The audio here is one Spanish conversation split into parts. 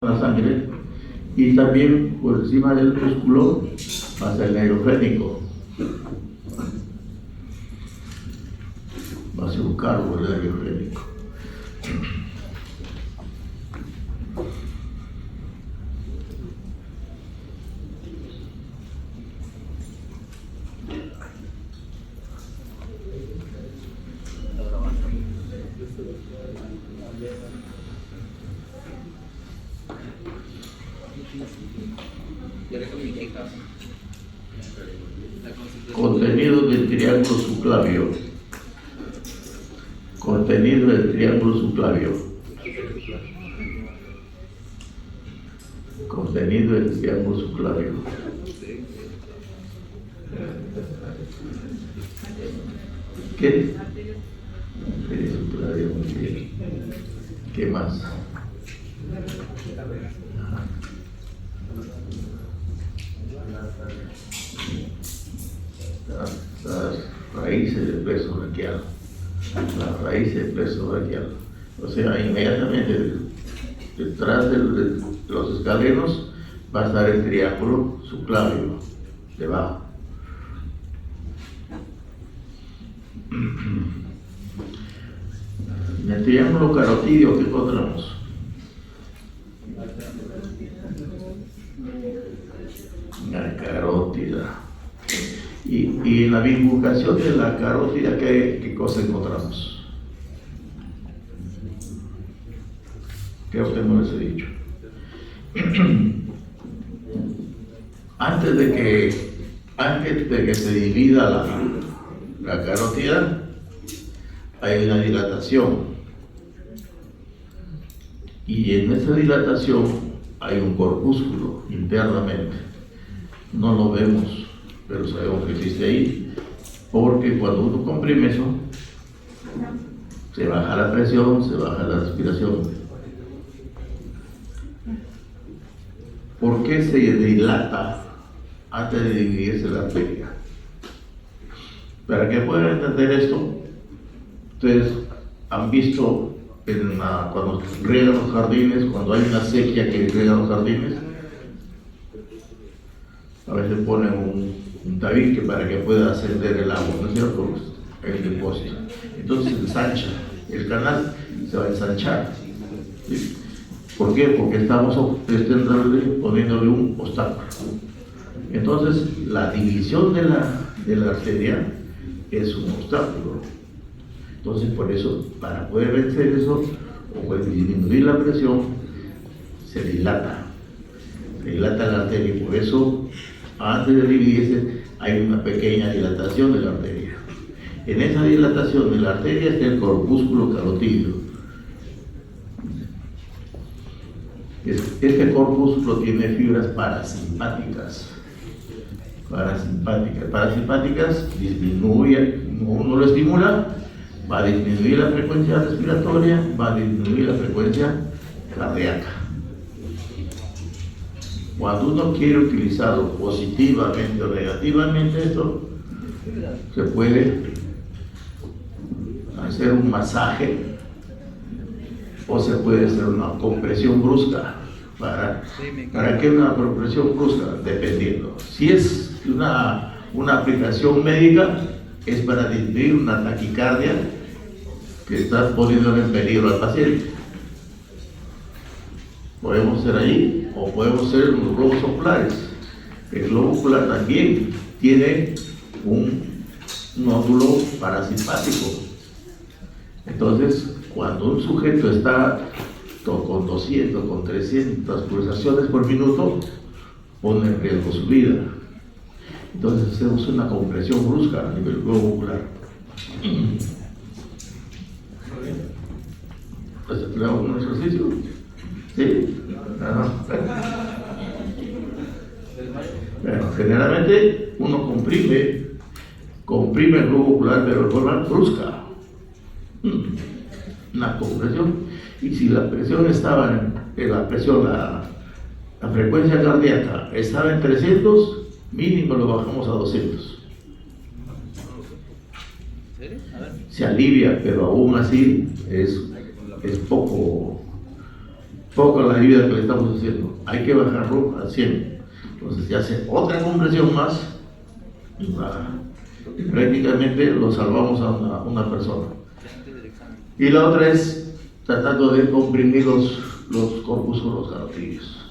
la sangre, y también por encima del músculo pasa el neurogénico. Va a ser un cargo el neurogénico. Contenido del triángulo subclavio. Contenido del triángulo subclavio. Contenido del triángulo subclavio. ¿Qué? Arteria subclavia, muy bien. ¿Qué más? Las raíces del plexo braquial. Las raíces del plexo braquial. O sea, inmediatamente detrás de los escalenos va a estar el triángulo subclavio, debajo. En el triángulo carotidio, ¿qué encontramos? La carótida. Y en la bifurcación de la carótida, ¿qué cosa encontramos? Creo que no les he dicho. Antes de que se divida la carótida, hay una dilatación. Y en esa dilatación hay un corpúsculo internamente. No lo vemos, pero sabemos que existe ahí, porque cuando uno comprime eso, se baja la presión, se baja la respiración. ¿Por qué se dilata antes de dividirse la arteria? Para que puedan entender esto, ustedes han visto cuando riegan los jardines, cuando hay una sequía que riegan los jardines, a veces ponen un tabique para que pueda ascender el agua, ¿no es cierto? El depósito. Entonces se ensancha, el canal se va a ensanchar. ¿Sí? ¿Por qué? Porque estamos poniéndole un obstáculo. Entonces la división de la arteria es un obstáculo. Entonces por eso, para poder vencer eso, o disminuir la presión, se dilata la arteria, y por eso antes de dividirse hay una pequeña dilatación de la arteria. En esa dilatación de la arteria está el corpúsculo carotídeo. Este corpúsculo tiene fibras parasimpáticas. Parasimpáticas disminuye, uno lo estimula, va a disminuir la frecuencia respiratoria, va a disminuir la frecuencia cardíaca. Cuando uno quiere utilizarlo positivamente o negativamente, esto se puede hacer un masaje o se puede hacer una compresión brusca. ¿Para qué una compresión brusca? Dependiendo. Si es una aplicación médica, es para disminuir una taquicardia que está poniendo en peligro al paciente. Podemos hacer ahí, o podemos hacer los globos oculares. El globo ocular también tiene un nódulo parasimpático. Entonces, cuando un sujeto está con 200, con 300 pulsaciones por minuto, pone en riesgo su vida. Entonces hacemos una compresión brusca a nivel globo ocular. Pues empleamos un ejercicio. ¿Sí? Bueno, generalmente uno comprime el globo ocular, pero de forma brusca. Una compresión. Y si la presión estaba la frecuencia cardíaca estaba en 300, mínimo lo bajamos a 200. Se alivia, pero aún así es poco poco la ayuda que le estamos haciendo. Hay que bajarlo a 100. Entonces se hace otra compresión más y prácticamente lo salvamos a una persona. Y la otra es tratando de comprimir los corpúsculos carotídeos.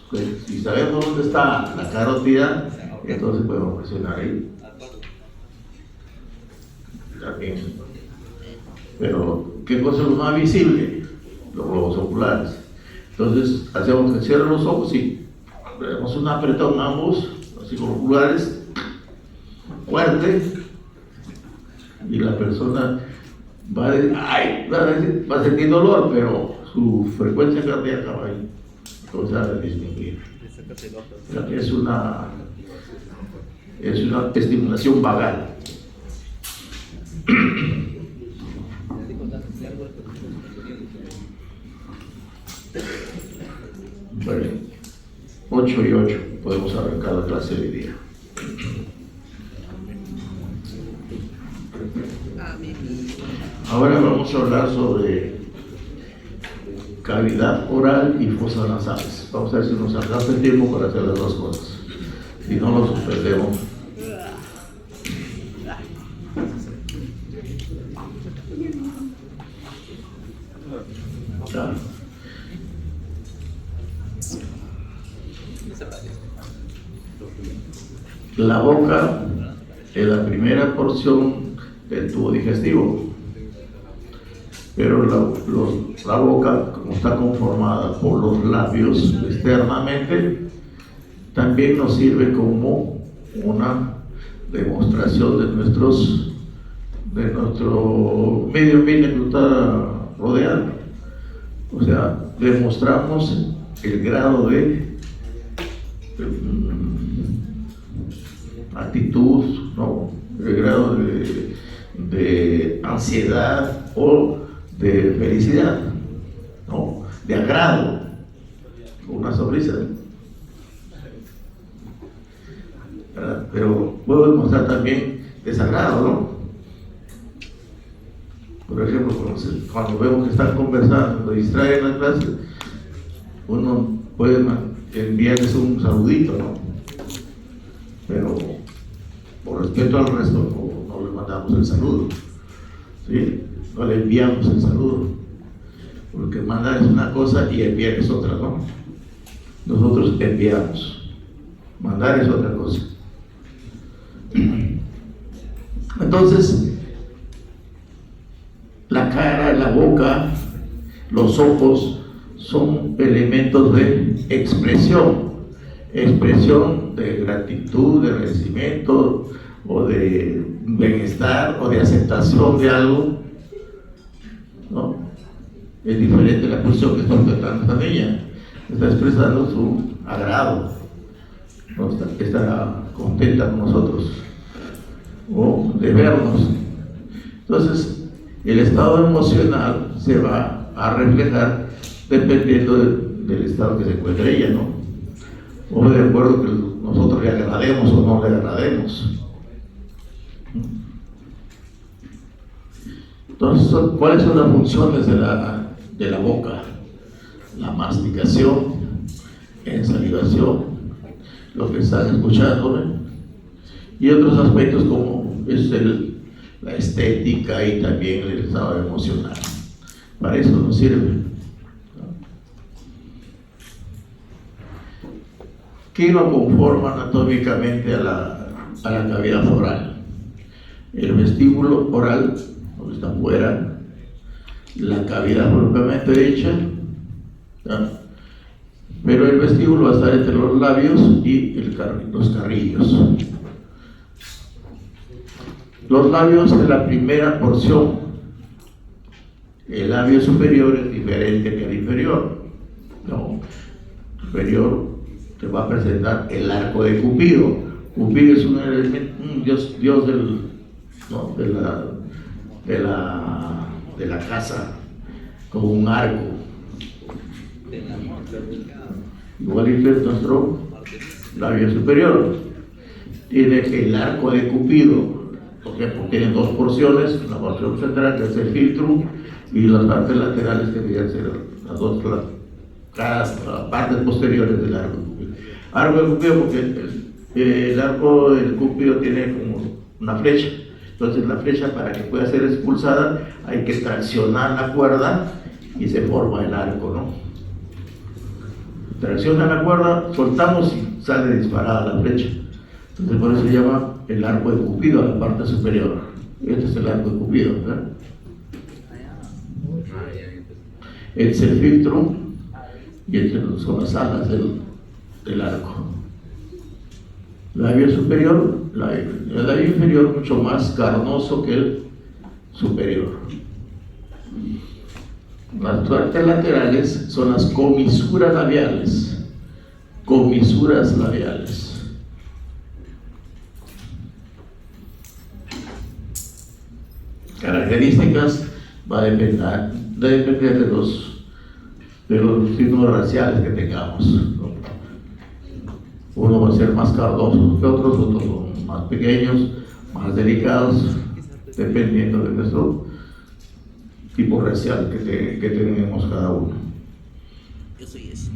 Si sabemos dónde está la carótida, entonces podemos presionar ahí. También. Pero, ¿qué cosa es lo más visible? Los globos oculares. Entonces, hacemos que cierren los ojos y damos un apretón ambos, así con los oculares, fuerte, y la persona va a sentir dolor, pero su frecuencia cardíaca va ahí. Entonces, va a disminuir. Es una estimulación vagal. Bueno, 8 y 8, podemos arrancar la clase de hoy día. Ahora vamos a hablar sobre cavidad oral y fosas nasales. Vamos a ver si nos alcanza el tiempo para hacer las dos cosas. Si no, lo suspendemos. Ya. La boca es la primera porción del tubo digestivo, pero la boca, como está conformada por los labios externamente, también nos sirve como una demostración de nuestro medio ambiente que nos está rodeando. O sea, demostramos el grado de actitud, ¿no? El grado de ansiedad o de felicidad, ¿no? De agrado, una sonrisa, ¿verdad? Pero puedo demostrar también desagrado, ¿no? Por ejemplo, cuando vemos que están conversando, se distraen en la clase, uno puede enviarles un saludito, ¿no? Pero por respeto al resto no le mandamos el saludo, ¿sí? No le enviamos el saludo, porque mandar es una cosa y enviar es otra, ¿no? Nosotros enviamos, mandar es otra cosa. Entonces, la cara, la boca, los ojos son elementos de expresión de gratitud, de agradecimiento o de bienestar o de aceptación de algo, ¿no? Es diferente la posición que está ofertando esta niña, está expresando su agrado, ¿no? Está contenta con nosotros o de vernos. Entonces, el estado emocional se va a reflejar dependiendo del estado que se encuentre ella, ¿no? O de acuerdo que nosotros le agrademos o no le agrademos. Entonces, ¿cuáles son las funciones de la boca? La masticación, ensalivación, lo que están escuchando, ¿no? Y otros aspectos como es la estética y también el estado emocional. Para eso nos sirve. ¿Qué lo conforma anatómicamente a la cavidad oral? El vestíbulo oral, donde está afuera, la cavidad propiamente dicha, ¿no? Pero el vestíbulo va a estar entre los labios y los carrillos. Los labios es la primera porción. El labio superior es diferente que el inferior, ¿no? El superior te va a presentar el arco de Cupido. Cupido es un dios ¿no? de la casa con un arco. Igualito es nuestro labio superior. Tiene el arco de Cupido, porque tiene dos porciones, una porción central que es el filtro y las partes laterales que deberían ser las dos cada partes posteriores del arco de Cupido. Arco de Cupido porque el arco del Cupido tiene como una flecha. Entonces la flecha, para que pueda ser expulsada, hay que traccionar la cuerda y se forma el arco, ¿no? Tracciona la cuerda, soltamos y sale disparada la flecha. Entonces por eso se llama el arco de Cupido a la parte superior. Este es el arco de Cupido, ¿verdad? Este es el filtro y este son las alas del arco. Labio superior, el labio inferior mucho más carnoso que el superior. Las partes laterales son las comisuras labiales. Comisuras labiales. Características va a depender de los signos raciales que tengamos, ¿no? Uno va a ser más carnoso que otros son más pequeños, más delicados, dependiendo de nuestro tipo racial que tenemos cada uno. Yo soy ese.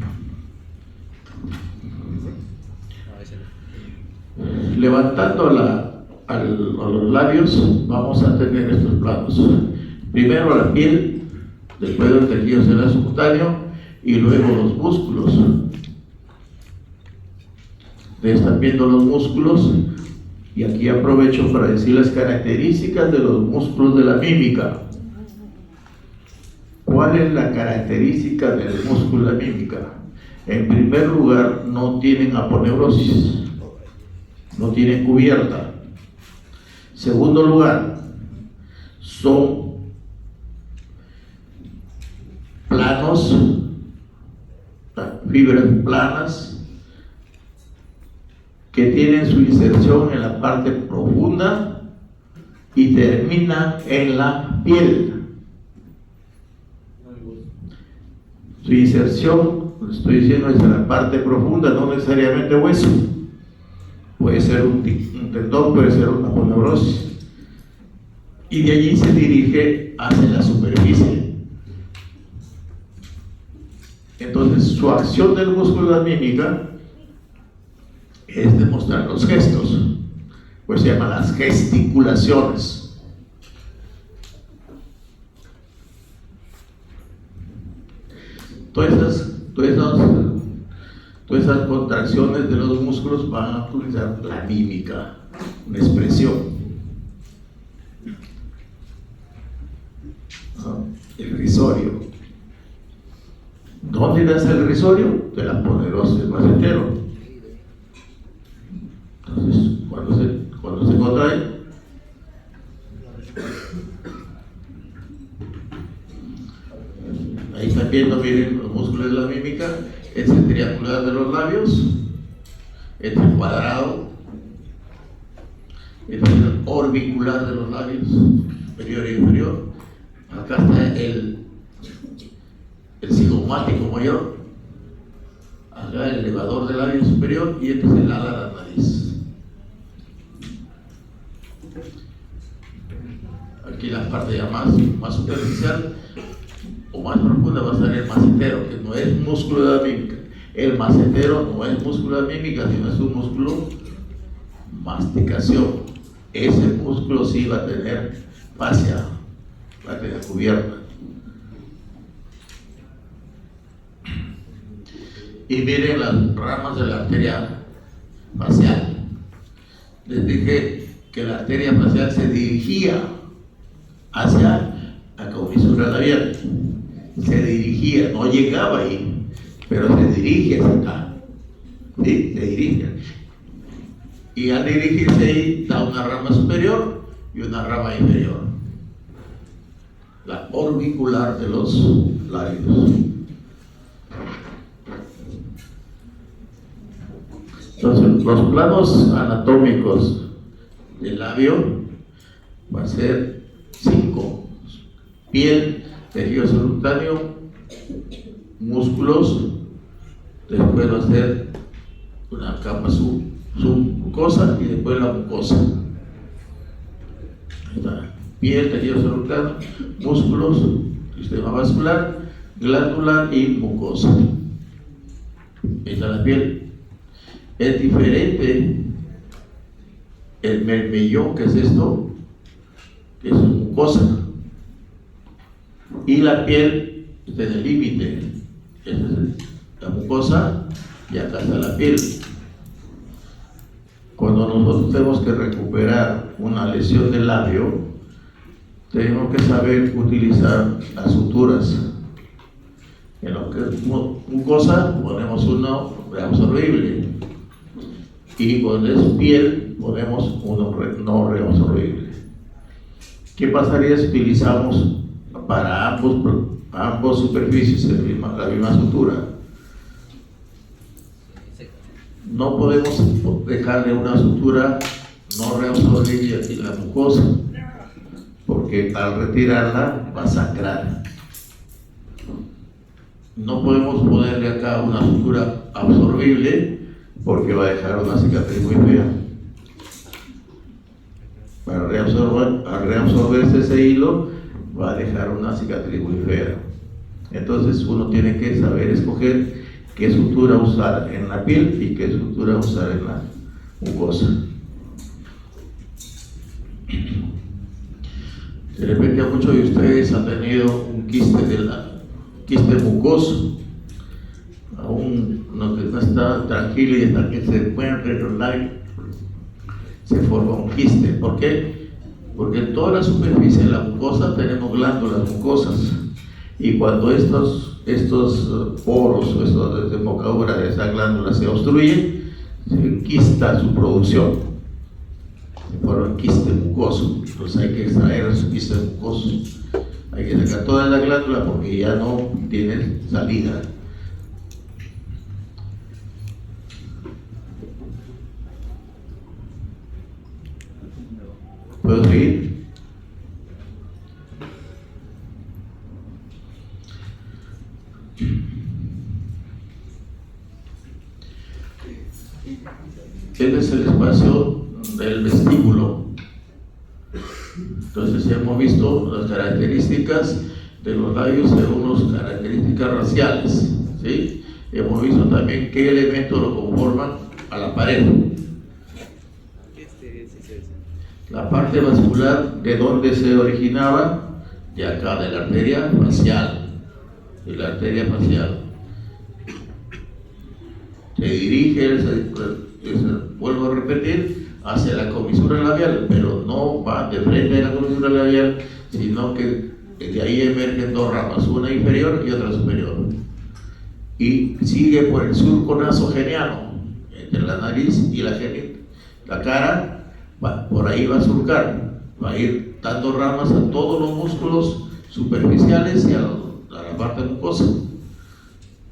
Levantando a los labios, vamos a tener estos planos. Primero la piel, después los tejidos del subcutáneo y luego los músculos. Están viendo los músculos y aquí aprovecho para decir las características de los músculos de la mímica. ¿Cuál es la característica del músculo de la mímica? En primer lugar, no tienen aponeurosis, no tienen cubierta. Segundo lugar, son planos, fibras planas, que tienen su inserción en la parte profunda y terminan en la piel. Su inserción, estoy diciendo, es en la parte profunda, no necesariamente hueso. Puede ser un tendón, puede ser una aponeurosis. Y de allí se dirige hacia la superficie. Entonces, su acción del músculo de la mímica es demostrar los gestos, pues se llaman las gesticulaciones. Todas esas contracciones de los músculos van a utilizar la mímica, una expresión. El risorio. ¿Dónde nace el risorio? De la aponeurosis del macetero. Entonces, cuando se contrae, ahí están viendo, miren, los músculos de la mímica. Este es el triangular de los labios, este es el cuadrado, este es el orbicular de los labios, superior e inferior. Acá está el cigomático mayor, acá el elevador del labio superior, y este es el ala de la nariz. Aquí la parte ya más superficial o más profunda va a ser el macetero, que no es músculo de la mímica. El macetero no es músculo de la mímica, sino es un músculo masticación. Ese músculo sí va a tener fascia, va a tener cubierta. Y miren las ramas de la arteria facial. Les dije que la arteria facial se dirigía hacia la comisura labial. Se dirigía, no llegaba ahí, pero se dirige hacia acá. ¿Sí? Se dirige. Y al dirigirse ahí da una rama superior y una rama inferior. La orbicular de los labios. Entonces, los planos anatómicos del labio va a ser 5: piel, tejido subcutáneo, músculos, después va a ser una capa submucosa y después la mucosa. Ahí está. Piel, tejido subcutáneo, músculos, sistema vascular, glandular y mucosa. está la piel. Es diferente el mermellón, que es esto, que es mucosa, y la piel está en el límite. Esta es la mucosa y acá está la piel. Cuando nosotros tenemos que recuperar una lesión del labio, tenemos que saber utilizar las suturas. En lo que es mucosa ponemos uno reabsorbible, y cuando es piel ponemos uno no reabsorbible. ¿Qué pasaría si utilizamos para ambos superficies la misma sutura? No podemos dejarle una sutura no reabsorbible y la mucosa, porque al retirarla va a sangrar. No podemos ponerle acá una sutura absorbible, porque va a dejar una cicatriz muy fea. Al reabsorberse ese hilo, va a dejar una cicatriz muy fea. Entonces uno tiene que saber escoger qué sutura usar en la piel y qué sutura usar en la mucosa. De repente muchos de ustedes han tenido un quiste mucoso, aún no está tranquilo y hasta que se encuentre en los labios se forma un quiste. ¿Por qué? Porque en toda la superficie de la mucosa tenemos glándulas mucosas, y cuando estos poros o estas desembocaduras de esas glándulas se obstruyen, se enquista su producción, se forma un quiste mucoso. Entonces hay que extraer esos quistes mucosos, hay que sacar toda la glándula porque ya no tiene salida. ¿Puedo seguir? Este es el espacio del vestíbulo. Entonces hemos visto las características de los labios según las características raciales, ¿sí? Hemos visto también qué elementos lo conforman a la pared. La parte vascular, ¿de dónde se originaba? De acá, de la arteria facial. De la arteria facial. Se dirige, vuelvo a repetir, hacia la comisura labial, pero no va de frente a la comisura labial, sino que de ahí emergen dos ramas, una inferior y otra superior. Y sigue por el surco nasogeniano, entre la nariz y la cara. Por ahí va a surcar, va a ir dando ramas a todos los músculos superficiales y a la parte mucosa.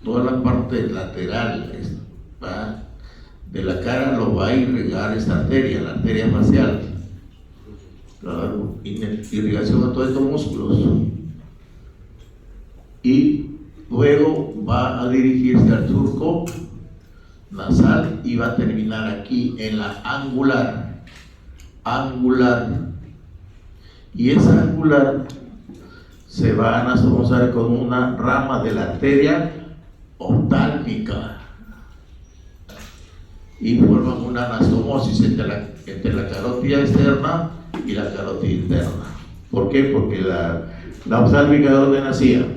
Toda la parte lateral de la cara lo va a irrigar esta arteria, la arteria facial. Irrigación a todos estos músculos. Y luego va a dirigirse al surco nasal y va a terminar aquí en la angular. Y esa angular se va a anastomosar con una rama de la arteria oftálmica y forman una anastomosis entre la carótida externa y la carótida interna. ¿Por qué? Porque la oftálmica, ¿de dónde nacía?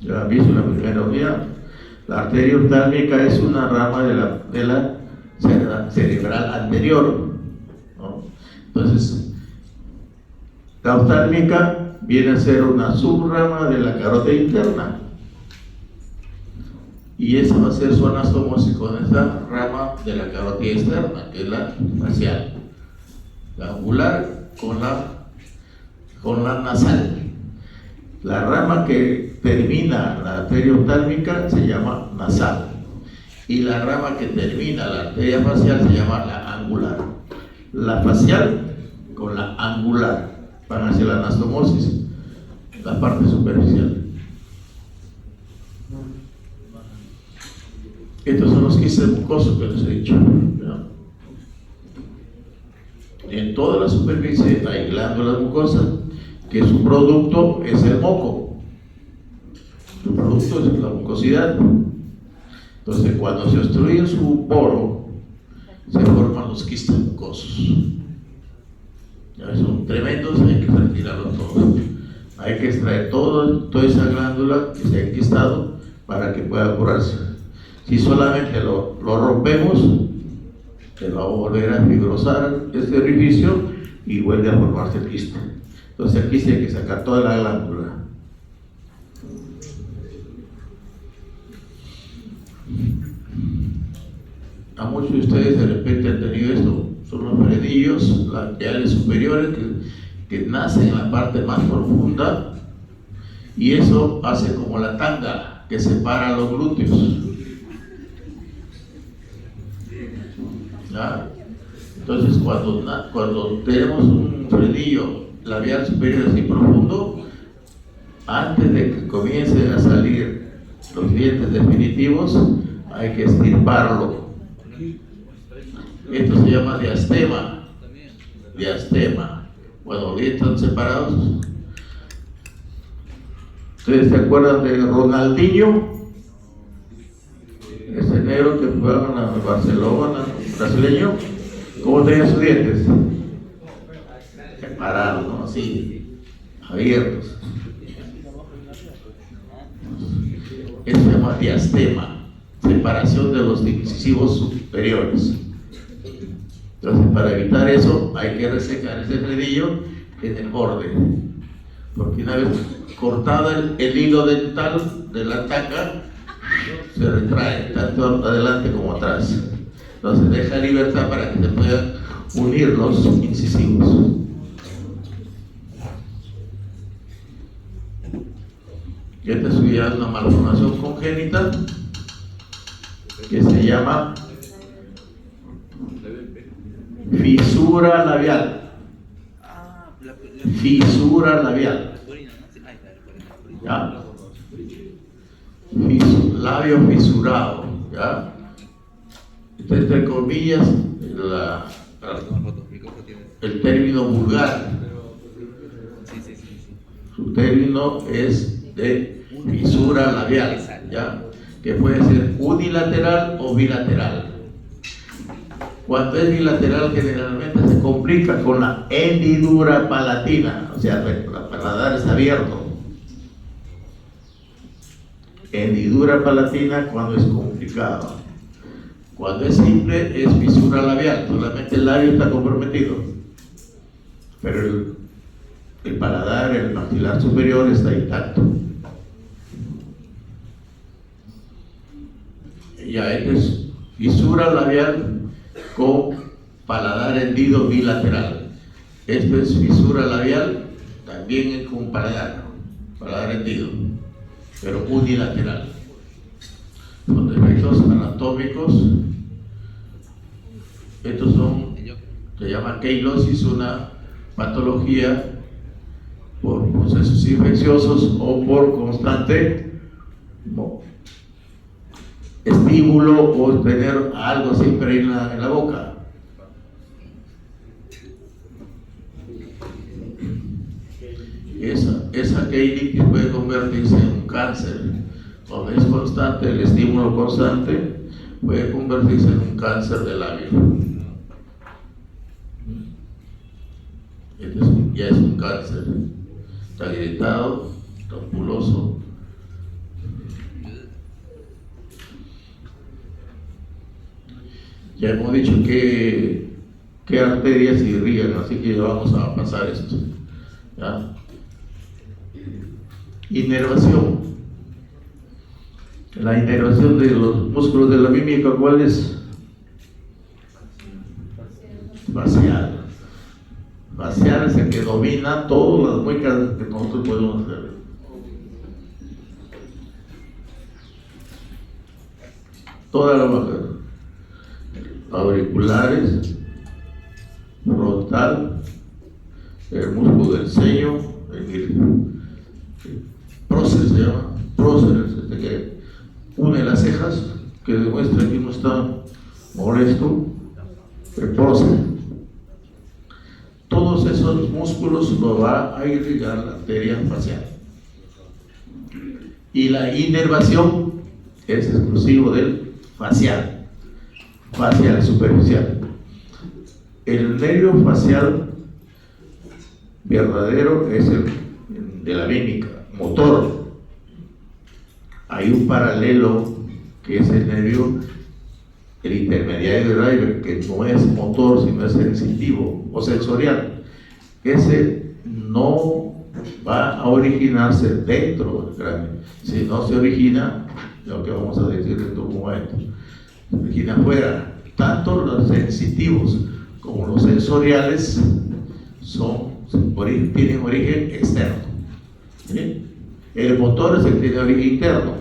¿Ya han visto la primera unidad? La arteria oftálmica es una rama de la cerebral anterior, ¿no? Entonces, la oftálmica viene a ser una subrama de la carótida interna, y esa va a ser su anastomosis con esta rama de la carótida externa, que es la facial, la angular con la nasal. La rama que termina la arteria oftálmica se llama nasal, y la rama que termina la arteria facial se llama la angular. La facial con la angular van hacia la anastomosis, la parte superficial. Estos son los quistes mucosos que les he dicho, ¿no? En toda la superficie hay glándulas mucosas, que su producto es el moco. Su producto eso es la mucosidad. Entonces, cuando se obstruye su poro, se forman los quistes mucosos. Ya son tremendos, hay que retirarlo todo. Hay que extraer toda esa glándula que se ha enquistado para que pueda curarse. Si solamente lo rompemos, se va a volver a fibrosar este orificio y vuelve a formarse el quiste. Entonces aquí sí hay que sacar toda la glándula. A muchos de ustedes de repente han tenido esto, son los frenillos laterales superiores que nacen en la parte más profunda, y eso hace como la tanga que separa los glúteos. ¿Ya? Entonces cuando tenemos un frenillo labial superior así profundo, antes de que comiencen a salir los dientes definitivos, hay que estirparlo. Esto se llama diastema. Diastema. Bueno, los dientes están separados. ¿Ustedes se acuerdan de Ronaldinho? Ese negro que juega en Barcelona, brasileño. ¿Cómo tenía sus dientes? Separados, ¿no? Así, abiertos. Eso se llama diastema, separación de los incisivos superiores. Entonces, para evitar eso, hay que resecar ese frenillo en el borde, porque una vez cortado el hilo dental de la tanga, se retrae tanto adelante como atrás. Entonces, deja libertad para que se puedan unir los incisivos. Esta es ya una malformación congénita que se llama fisura labial. Fisura labial. ¿Ya? Labio fisurado. ¿Ya? Entre comillas, el término vulgar. Su término es de fisura labial, ¿ya? Que puede ser unilateral o bilateral. Cuando es bilateral, generalmente se complica con la hendidura palatina, o sea, el paladar está abierto. Hendidura palatina cuando es complicado. Cuando es simple, es fisura labial, solamente el labio está comprometido, pero el paladar, el maxilar superior está intacto. Ya, esto es fisura labial con paladar hendido bilateral. Esto es fisura labial también con paladar hendido, pero unilateral. Son defectos anatómicos. Estos se llama queilosis, una patología por procesos infecciosos o por constante estímulo o tener algo siempre en la boca. Esa queilitis puede convertirse en un cáncer. Cuando es constante, el estímulo constante puede convertirse en un cáncer de labio. Ya es un cáncer. Está irritado, está puloso. Ya hemos dicho qué arterias irrigan, así que vamos a pasar esto. ¿Ya? Inervación. La inervación de los músculos de la mímica, ¿cuál es? Facial. Facial es el que domina todas las muecas que nosotros podemos hacer. Toda la boca. Auriculares, frontal, el músculo del ceño, el prócer se llama, prócer, que une las cejas, que demuestra que uno está molesto, el prócer. Todos esos músculos lo va a irrigar la arteria facial. Y la inervación es exclusivo del facial superficial. El nervio facial verdadero es el de la mímica, motor. Hay un paralelo que es el nervio, el intermediario del driver, que no es motor, sino es sensitivo o sensorial. Ese no va a originarse dentro del cráneo, sino se origina, lo que vamos a decir en un momento, se origina afuera. Tanto los sensitivos como los sensoriales tienen origen externo. ¿Sí? El motor es el que tiene origen interno,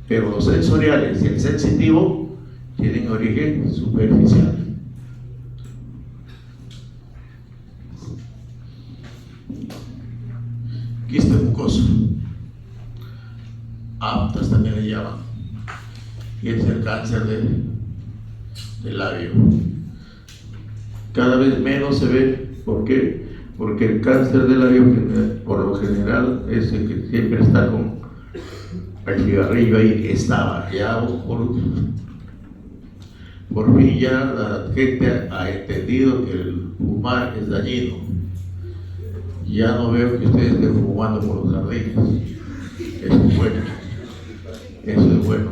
pero los sensoriales y el sensitivo tienen origen superficial. Quiste mucoso, aftas también le llaman, y es el cáncer del labio. Cada vez menos se ve. ¿Por qué? Porque el cáncer del labio por lo general es el que siempre está con el cigarrillo ahí, estaba ya por fin ya la gente ha entendido que el fumar es dañino. Ya no veo que ustedes estén fumando por los jardines. Eso es bueno. Eso es bueno.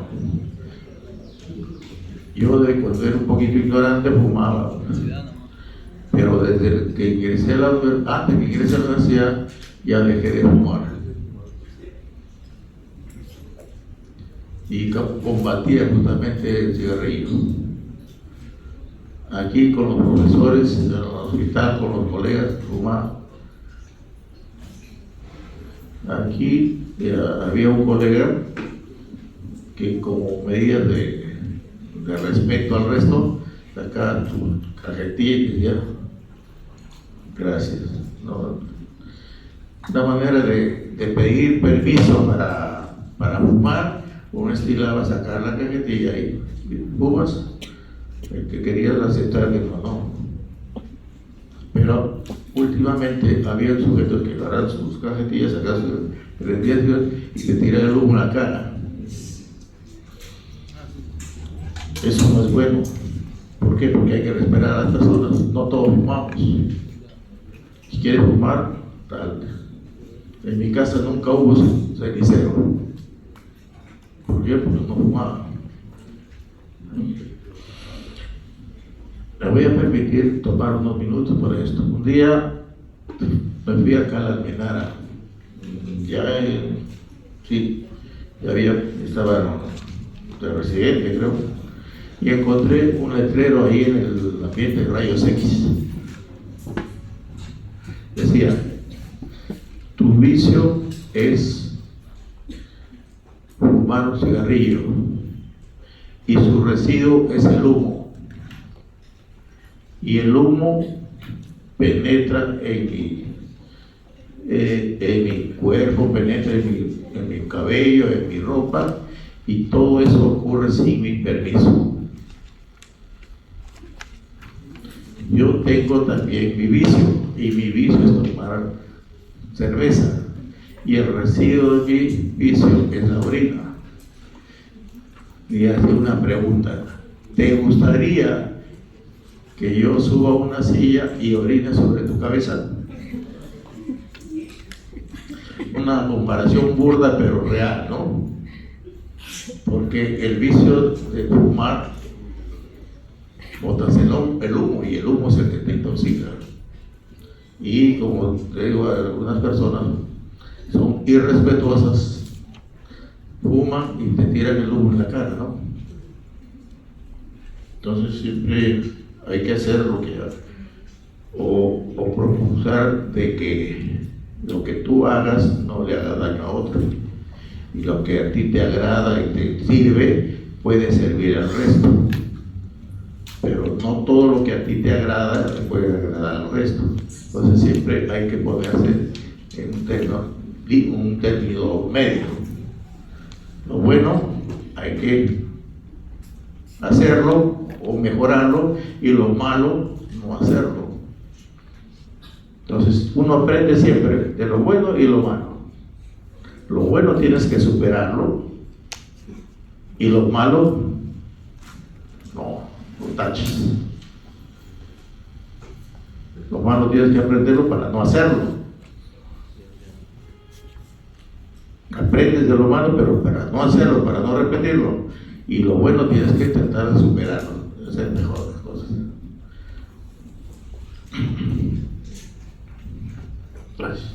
Yo cuando era un poquito ignorante fumaba. Pero desde que ingresé a la universidad ya dejé de fumar. Y combatía justamente el cigarrillo. Aquí con los profesores, en el hospital, con los colegas, fumaba. Aquí había un colega que, como medida de respeto al resto, sacaba su cajetilla y decía gracias. ¿No? Una manera de pedir permiso para fumar, uno estilaba sacar la cajetilla y fumas. El que quería aceptar que no. Pero últimamente había sujetos que agarraban sus cajetillas, sacaban prendían y te tiran el humo en la cara. Eso no es bueno. ¿Por qué? Porque hay que respetar a las personas. No todos fumamos. Si quieres fumar, tal. En mi casa nunca hubo cenicero. ¿Por qué? Porque no fumaba. Me voy a permitir tomar unos minutos para esto. Un día me fui acá a la Almenara. Estaba de residente, creo, y encontré un letrero ahí en el ambiente de rayos X. Decía: tu vicio es fumar un cigarrillo y su residuo es el humo. Y el humo penetra en mi cuerpo, penetra en mi cabello, en mi ropa, y todo eso ocurre sin mi permiso. Yo tengo también mi vicio, y mi vicio es tomar cerveza, y el residuo de mi vicio es la orina. Y hace una pregunta: ¿te gustaría que yo suba a una silla y orine sobre tu cabeza? Una comparación burda pero real, ¿no? Porque el vicio de fumar botas el humo, y el humo es el que te intoxica. Y como te digo, algunas personas son irrespetuosas, fuman y te tiran el humo en la cara, ¿no? Entonces siempre hay que hacer lo que o propulsar de que lo que tú hagas no le haga daño a otro, y lo que a ti te agrada y te sirve puede servir al resto, pero no todo lo que a ti te agrada le puede agradar al resto. Entonces siempre hay que ponerse en un término medio. Lo bueno hay que hacerlo o mejorarlo, y lo malo no hacerlo. Entonces uno aprende siempre de lo bueno y lo malo. Lo bueno tienes que superarlo y lo malo, no taches. Lo malo tienes que aprenderlo para no hacerlo. Aprendes de lo malo, pero para no hacerlo, para no repetirlo. Y lo bueno tienes que intentar superarlo, hacer mejor las cosas. Gracias.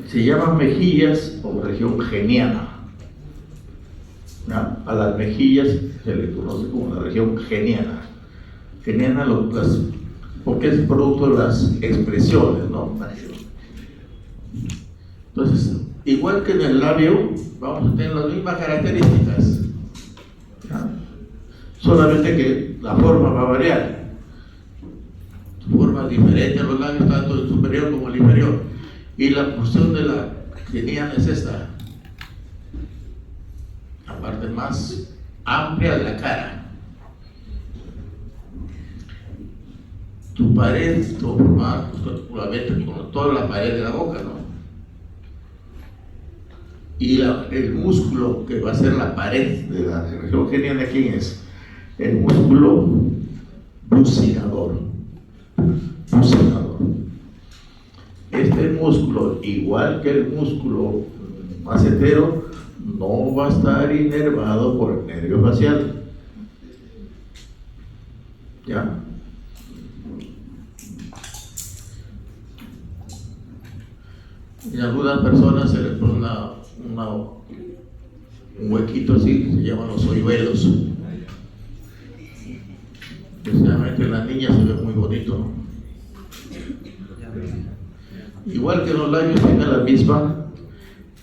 Se llaman mejillas o región geniana. ¿No? A las mejillas se le conoce como la región geniana. Geniana porque es producto de las expresiones, ¿no? Entonces, igual que en el labio, vamos a tener las mismas características, ¿no? Solamente que la forma va a variar. Su forma es diferente en los labios, tanto el superior como el inferior. Y la porción de la geniana es esta, la parte más amplia de la cara. Tu pared formada con toda la pared de la boca, ¿no? Y el músculo que va a ser la pared de la región geniana, ¿quién es? El músculo bucinador. Este músculo, igual que el músculo macetero, no va a estar inervado por el nervio facial. ¿Ya? En algunas personas se les pone un huequito así, que se llaman los hoyuelos. Especialmente en las niñas se ve muy bonito, ¿no? Igual que los labios tienen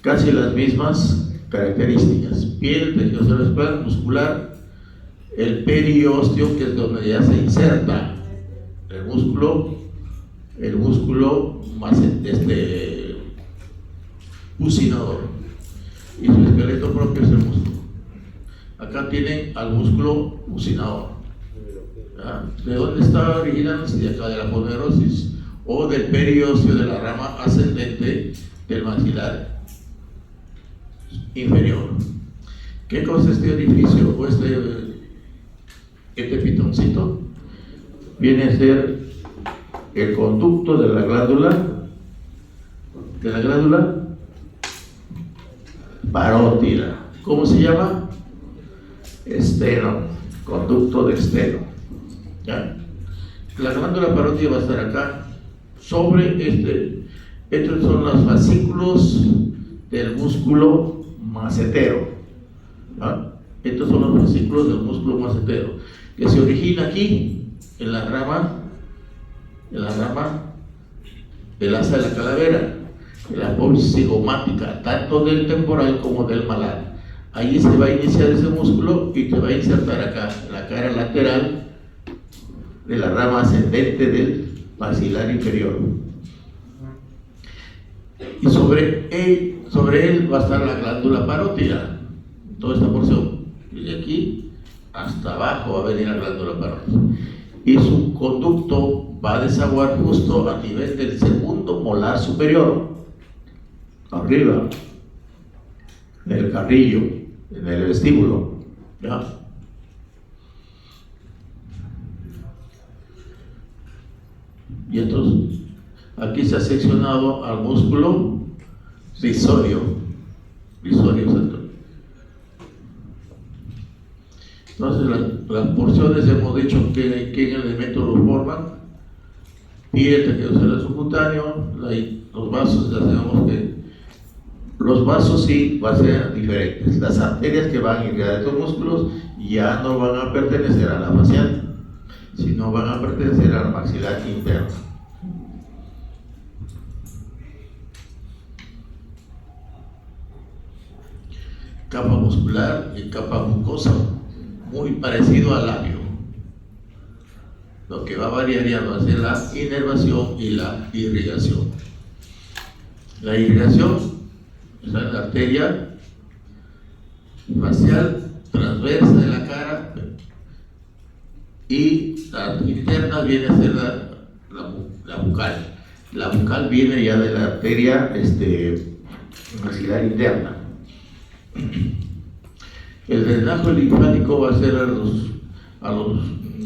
casi las mismas características. Piel, tejido cerebral, muscular, el periósteo, que es donde ya se inserta el músculo más bucinador, y su esqueleto propio es el músculo. Acá tienen al músculo bucinador. ¿Ya? ¿De dónde está originándose? De acá, de la ponerosis o del periósteo de la rama ascendente del maxilar inferior. ¿Qué cosa es este orificio o este pitoncito? Viene a ser el conducto de la glándula parótida. ¿Cómo se llama? Esteno, conducto de esteno. ¿Ya? La glándula parótida va a estar acá. Sobre estos son los fascículos del músculo macetero. ¿Ah? Estos son los fascículos del músculo macetero, que se origina aquí, en la rama del asa de la calavera, en la apófisis cigomática, tanto del temporal como del malar. Ahí se va a iniciar ese músculo y te va a insertar acá, en la cara lateral de la rama ascendente del maxilar inferior, y sobre él va a estar la glándula parótida, toda esta porción, y de aquí hasta abajo va a venir la glándula parótida, y su conducto va a desaguar justo a nivel del segundo molar superior, arriba, en el carrillo, en el vestíbulo, ¿ya? Y entonces aquí se ha seccionado al músculo risorio central. Entonces las porciones hemos dicho qué elementos lo forman: piel, tejido cerebral subcutáneo, los vasos. Ya sabemos que los vasos sí van a ser diferentes. Las arterias que van a irrigar a estos músculos ya no van a pertenecer a la facial, sino van a pertenecer al maxilar interno. Capa muscular y capa mucosa, muy parecido al labio. Lo que va a variar ya va a ser la inervación y la irrigación. La irrigación está en la arteria facial transversa de la cara, y la interna viene a ser la bucal. La bucal viene ya de la arteria maxilar interna. El drenaje linfático va a ser a los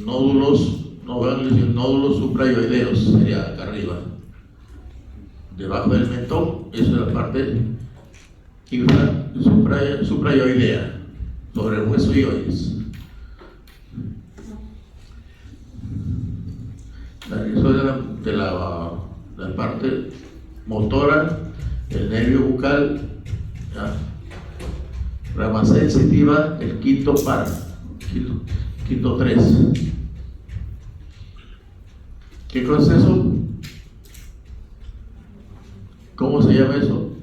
nódulos, no ganglios, sino nódulos suprayoideos, sería acá arriba. Debajo del mentón, eso es la parte suprayoidea, sobre el hueso ioides. Eso de la parte motora, el nervio bucal, ¿ya? Rama sensitiva, el quinto par, quinto 3. ¿Qué cosa es eso? ¿Cómo se llama eso?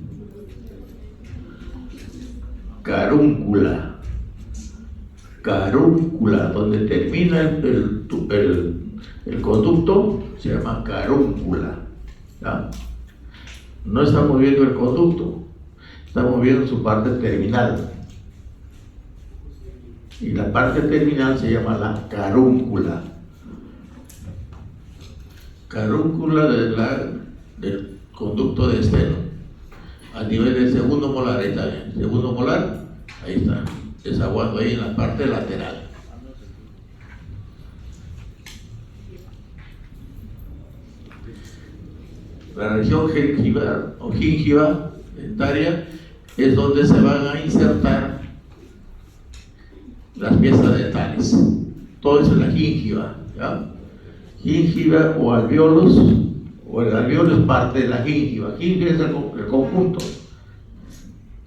Carúncula. Carúncula, donde termina el conducto, se llama carúncula. ¿Ya? No estamos viendo el conducto, estamos viendo su parte terminal. Y la parte terminal se llama la carúncula. Carúncula del conducto de esteno, a nivel del segundo molar. Ahí está bien. Segundo molar, ahí está, desaguando ahí en la parte lateral. La región gingival o gingiva dentaria es donde se van a insertar las piezas dentales. Todo eso es la gingiva, ¿ya? Gingiva o alvéolos, o el alvéolo es parte de la gingiva. Gingiva es el conjunto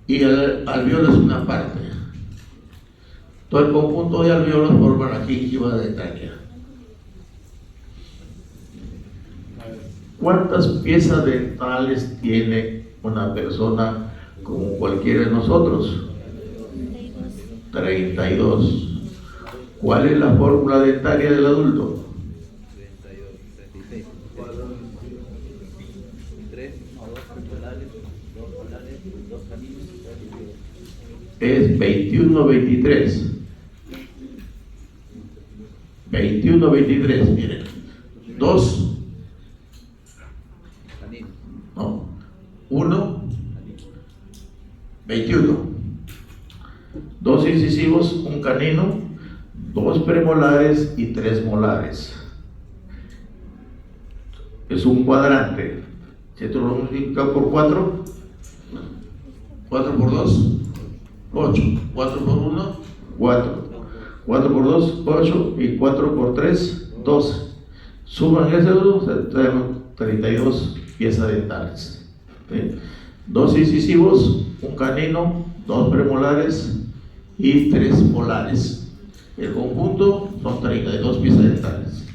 y el alvéolo es una parte. Todo el conjunto de alvéolos forma la gingiva dentaria. ¿Cuántas piezas dentales tiene una persona como cualquiera de nosotros? 32. ¿Cuál es la fórmula dentaria del adulto? 3, 2 molares, 2 molares, 2 caninos. Es 21-23. 21-23, miren. 2. No. 1. 21. 2 incisivos, un canino, 2 premolares y 3 molares. Es un cuadrante. Si esto lo multiplicamos por 4, 4 por 2, 8. 4 por 1, 4. 4 por 2, 8. Y 4 por 3, 12. Suman ese 2, tenemos 32 piezas dentales. ¿Sí? 2 incisivos, un canino, 2 premolares y 3 molares. El conjunto son 32 piezas dentales.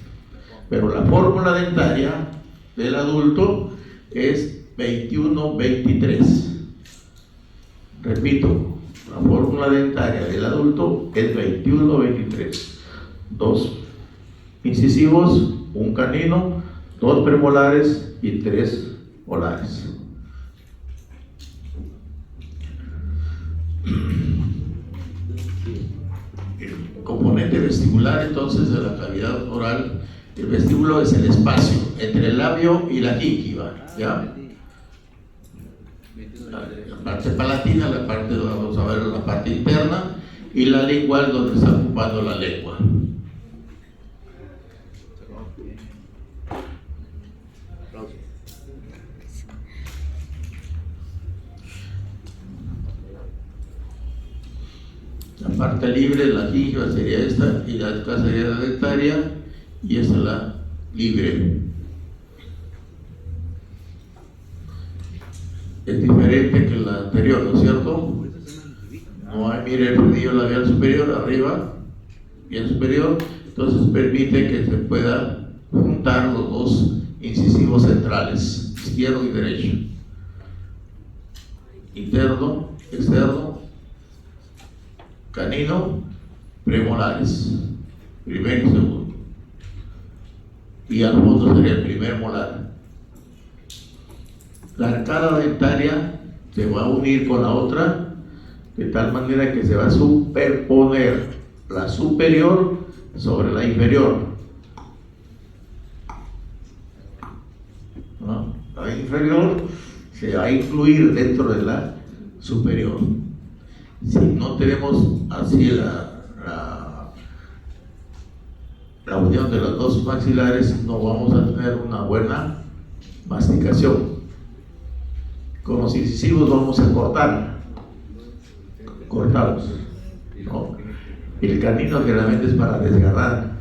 Pero la fórmula dentaria del adulto es 21-23. Repito, la fórmula dentaria del adulto es 21-23. 2 incisivos, un canino, 2 premolares y 3 molares. El componente vestibular entonces de la cavidad oral, el vestíbulo es el espacio entre el labio y la gingiva, ¿ya? La parte palatina, la parte, vamos a ver la parte interna, y la lingual donde está ocupando la lengua. La parte libre de la gingiva sería esta, y la acá sería la dentaria, y esta es la libre. Es diferente que la anterior, ¿no es cierto? No hay, mire, el frenillo labial superior, arriba, bien superior, entonces permite que se pueda juntar los dos incisivos centrales, izquierdo y derecho. Interno, externo, canino, premolares, primero y segundo. Y al fondo sería el primer molar. La arcada dentaria se va a unir con la otra de tal manera que se va a superponer la superior sobre la inferior, ¿no? La inferior se va a incluir dentro de la superior. Si no tenemos así la unión de los dos maxilares, no vamos a tener una buena masticación. Con los incisivos vamos a cortamos, ¿no? El canino generalmente es para desgarrar.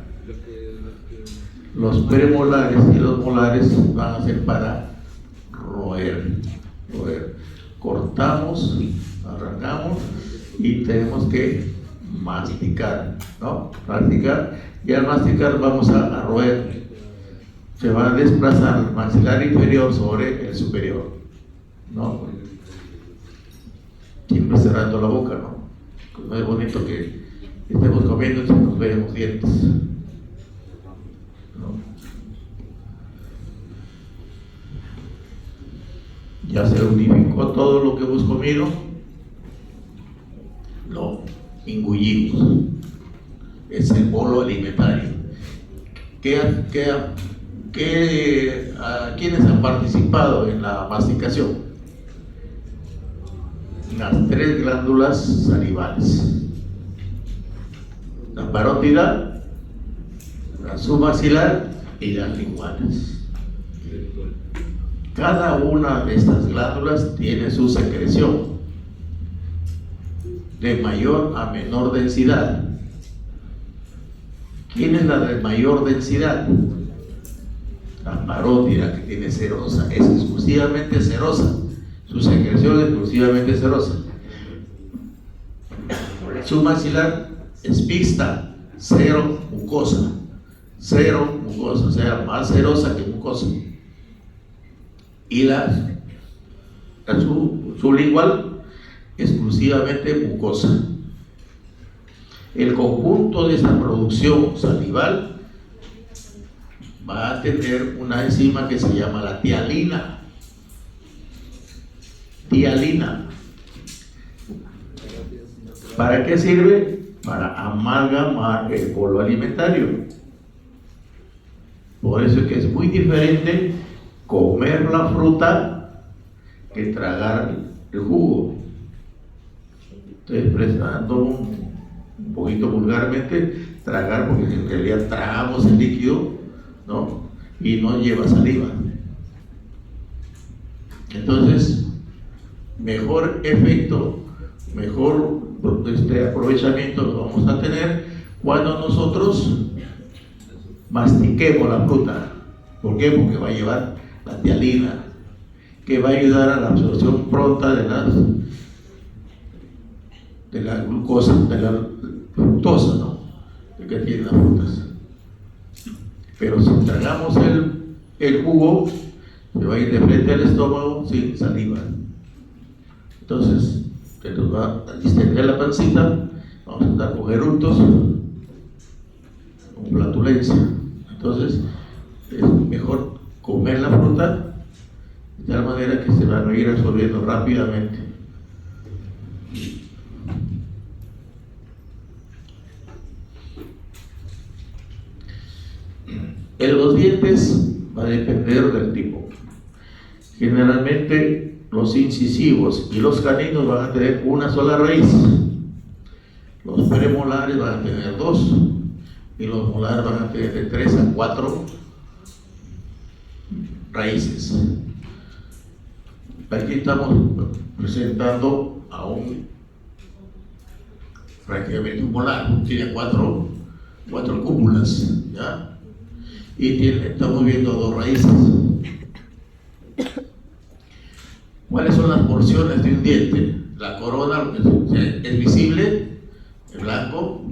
Los premolares y los molares van a ser para roer. Cortamos, arrancamos y tenemos que masticar, ¿no? Masticar, y al masticar vamos a roer. Se va a desplazar el maxilar inferior sobre el superior, ¿no? Siempre cerrando la boca, ¿no? No es bonito que estemos comiendo y se nos vean los dientes, ¿no? Ya se unificó todo lo que hemos comido, lo engullimos. Es el bolo alimentario. ¿Quiénes han participado en la masticación? Las 3 glándulas salivales: la parótida, la submaxilar y las linguales. Cada una de estas glándulas tiene su secreción de mayor a menor densidad. ¿Quién es la de mayor densidad? La parótida, que tiene serosa, es exclusivamente serosa. Su secreción es exclusivamente serosa. Submaxilar es mixta, cero mucosa, o sea, más serosa que mucosa. Y su lingual exclusivamente mucosa. El conjunto de esta producción salival va a tener una enzima que se llama la tialina. ¿Para qué sirve? Para amalgamar el bolo alimentario. Por eso es que es muy diferente comer la fruta que tragar el jugo. Entonces, prestando un poquito vulgarmente, tragar, porque en realidad tragamos el líquido, ¿no? Y no lleva saliva. Entonces, mejor efecto, mejor aprovechamiento lo vamos a tener cuando nosotros mastiquemos la fruta. ¿Por qué? Porque va a llevar la tialina, que va a ayudar a la absorción pronta de la glucosa, de la fructosa, ¿no? Que tienen las frutas. Pero si tragamos el jugo, se va a ir de frente al estómago sin saliva. Entonces, se nos va a distender la pancita, vamos a andar con eructos, con flatulencia. Entonces, es mejor comer la fruta de tal manera que se van a ir absorbiendo rápidamente. En los dientes va a depender del tipo. Generalmente los incisivos y los caninos van a tener una sola raíz. Los premolares van a tener 2 y los molares van a tener de 3 a 4 raíces. Aquí estamos presentando a prácticamente un molar, tiene 4 cúpulas, ¿ya? Y estamos viendo 2 raíces. ¿Cuáles son las porciones de un diente? La corona es visible, el blanco,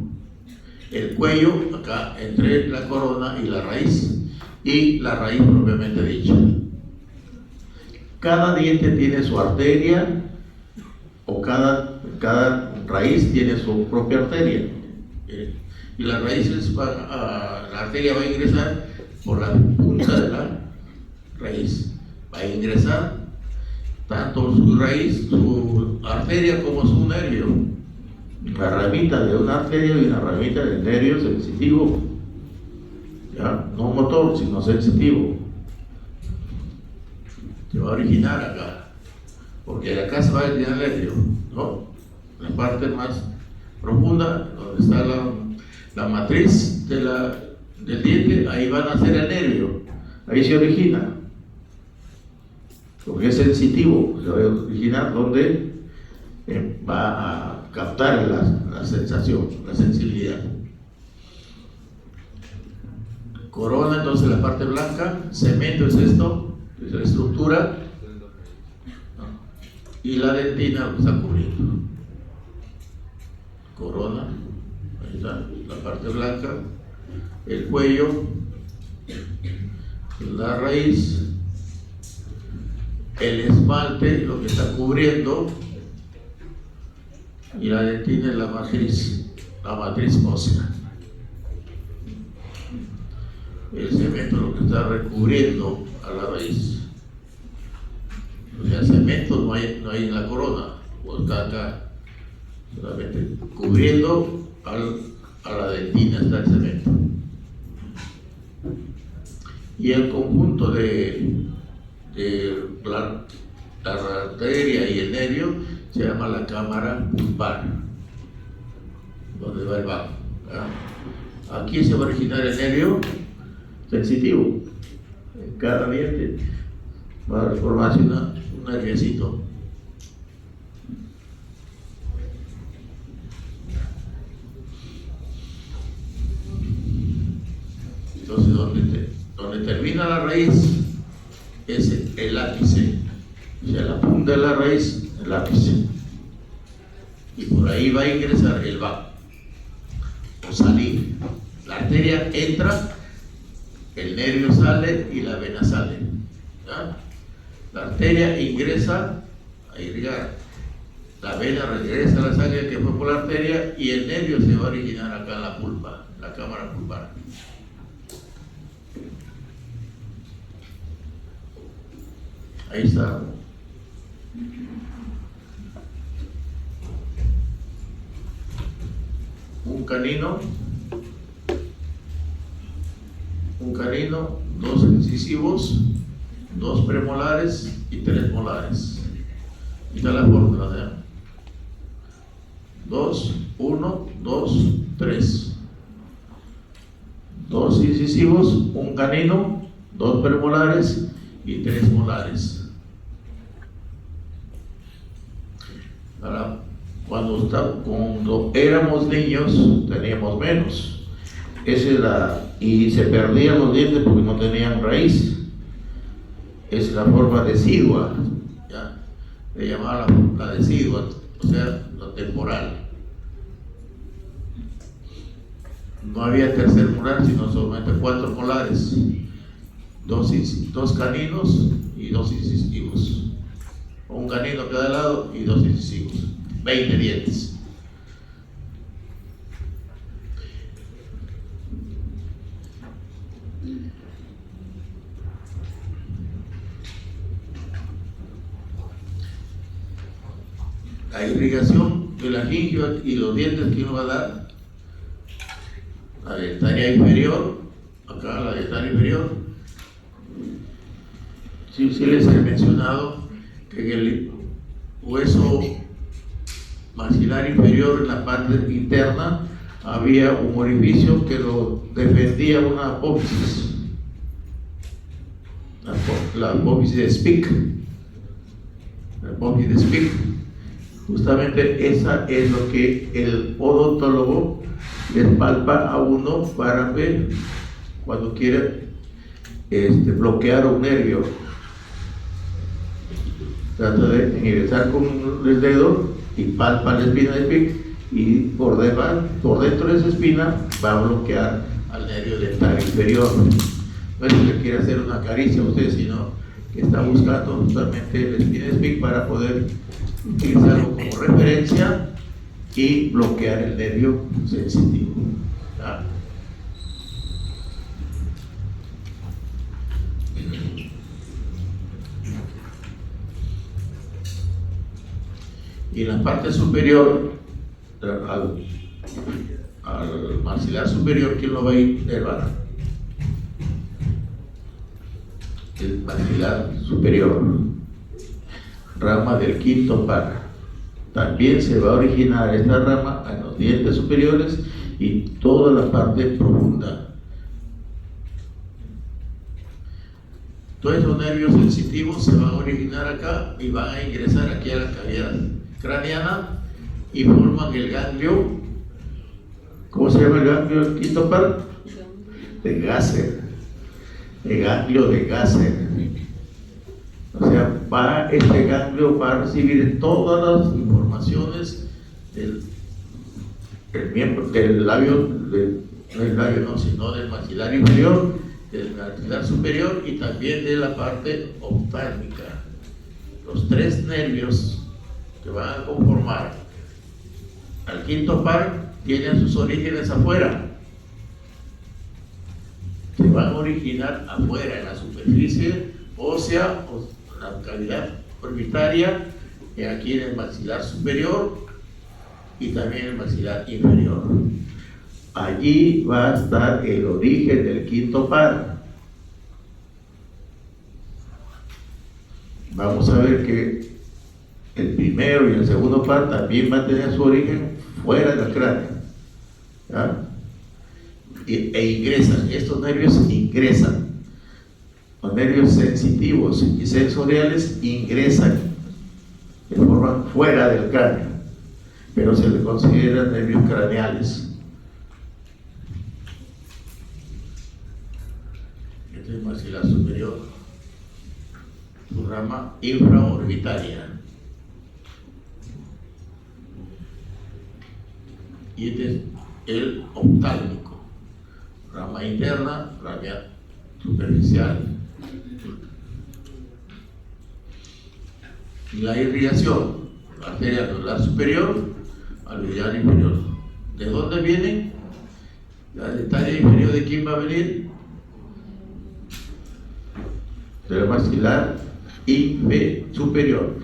el cuello, acá entre la corona y la raíz propiamente dicha. Cada diente tiene su arteria, o cada raíz tiene su propia arteria. Y las raíces la arteria va a ingresar por la punta de la raíz, va a ingresar tanto su raíz, su arteria como su nervio. La ramita de una arteria y una ramita del nervio sensitivo. ¿Ya? No motor, sino sensitivo. Se va a originar acá. Porque de acá se va a originar el nervio, ¿no? La parte más profunda, donde está la matriz del diente, ahí va a nacer el nervio. Ahí se origina. Porque es sensitivo, se va a originar donde va a captar la sensación, la sensibilidad. Corona, entonces la parte blanca, cemento es esto, es la estructura, ¿no? Y la dentina lo está cubriendo. Corona, ahí está la parte blanca, el cuello, la raíz, el esmalte, lo que está cubriendo, y la dentina es la matriz ósea. El cemento es lo que está recubriendo a la raíz. O sea, cemento no hay en la corona, o está acá, solamente cubriendo a la dentina está el cemento. Y el conjunto de la arteria y el nervio se llama la cámara pulpar, donde va el bajo. Aquí se va a originar el nervio sensitivo. En cada diente va a formarse un nerviecito. Entonces, donde termina la raíz es el ápice, o sea, la punta de la raíz, el ápice, y por ahí va a ingresar el vago o salir. La arteria entra, el nervio sale y la vena sale. ¿Ya? La arteria ingresa a irrigar, la vena regresa a la sangre que fue por la arteria y el nervio se va a originar acá en la pulpa, la cámara pulpar. Ahí está. Un canino, dos incisivos, dos premolares y tres molares. Y está la fórmula, ¿eh? 2, 1, 2, 3. Dos incisivos, un canino, dos premolares y tres molares. Ahora, cuando éramos niños teníamos menos. Y se perdían los dientes porque no tenían raíz. Es la forma decidua, ¿ya? Le llamaban la decidua, o sea, lo temporal. No había tercer molar, sino solamente 4 molares, dos caninos y dos incisivos. Un canino a cada lado y dos incisivos. 20 dientes. La irrigación de la gingiva y los dientes que uno va a dar, la dentaria inferior, acá la dentaria inferior, sí les he mencionado que en el hueso maxilar inferior, en la parte interna, había un orificio que lo defendía una apófisis, la apófisis de Spick. La apófisis de Spick. Justamente esa es lo que el odontólogo les palpa a uno para ver cuando quiere bloquear un nervio. Trata de ingresar con el dedo y palpa la espina de Spick y por dentro de esa espina va a bloquear al nervio dental inferior. No es que quiere hacer una caricia a usted, sino que está buscando justamente la espina de Spick para poder utilizarlo como referencia y bloquear el nervio sensitivo. ¿Ya? Y en la parte superior, al maxilar superior, ¿quién lo va a inervar? El maxilar superior, rama del quinto par. También se va a originar esta rama en los dientes superiores y toda la parte profunda. Todos esos nervios sensitivos se van a originar acá y van a ingresar aquí a la cavidad craneana y forman el ganglio. ¿Cómo se llama el ganglio del quinto par? De Gasser. El ganglio de Gasser. O sea, este ganglio va a recibir todas las informaciones del miembro, del labio, sino del maxilar inferior, del maxilar superior y también de la parte oftálmica. Los tres nervios que van a conformar al quinto par tienen sus orígenes afuera. Se van a originar afuera, en la superficie ósea, o la cavidad orbitaria, y aquí en el maxilar superior y también el maxilar inferior. Allí va a estar el origen del quinto par. Vamos a ver que el primero y el segundo par también van a tener su origen fuera del cráneo, ¿ya? E ingresan, estos nervios ingresan, los nervios sensitivos y sensoriales ingresan de forma fuera del cráneo, pero se les consideran nervios craneales. Este es el maxilar superior, su rama infraorbitaria. Y este es el oftálmico, rama interna, rama superficial. Y la irrigación, la arteria anular superior, alveolar inferior. ¿De dónde viene? La arteria inferior, ¿de quién va a venir? De la maxilar superior,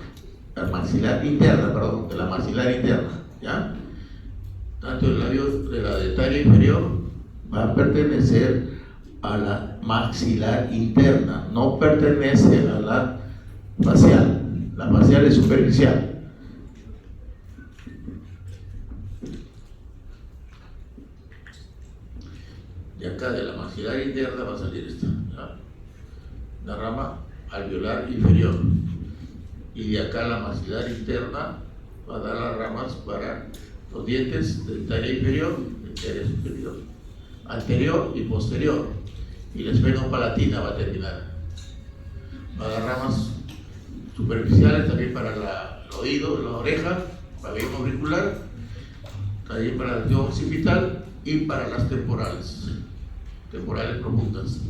la maxilar interna, perdón, de la maxilar interna, ¿ya? Tanto el labio de la arteria inferior va a pertenecer a la maxilar interna, no pertenece a la facial. La facial es superficial. De acá de la maxilar interna va a salir esta, ¿ya? La rama alveolar inferior. Y de acá la maxilar interna va a dar las ramas para los dientes del área inferior, del área superior, anterior y posterior. Y la esfenopalatina va a terminar. Va a dar ramas superficiales también para el oído, la oreja, para el oído auricular, también para el oído occipital y para las temporales profundas.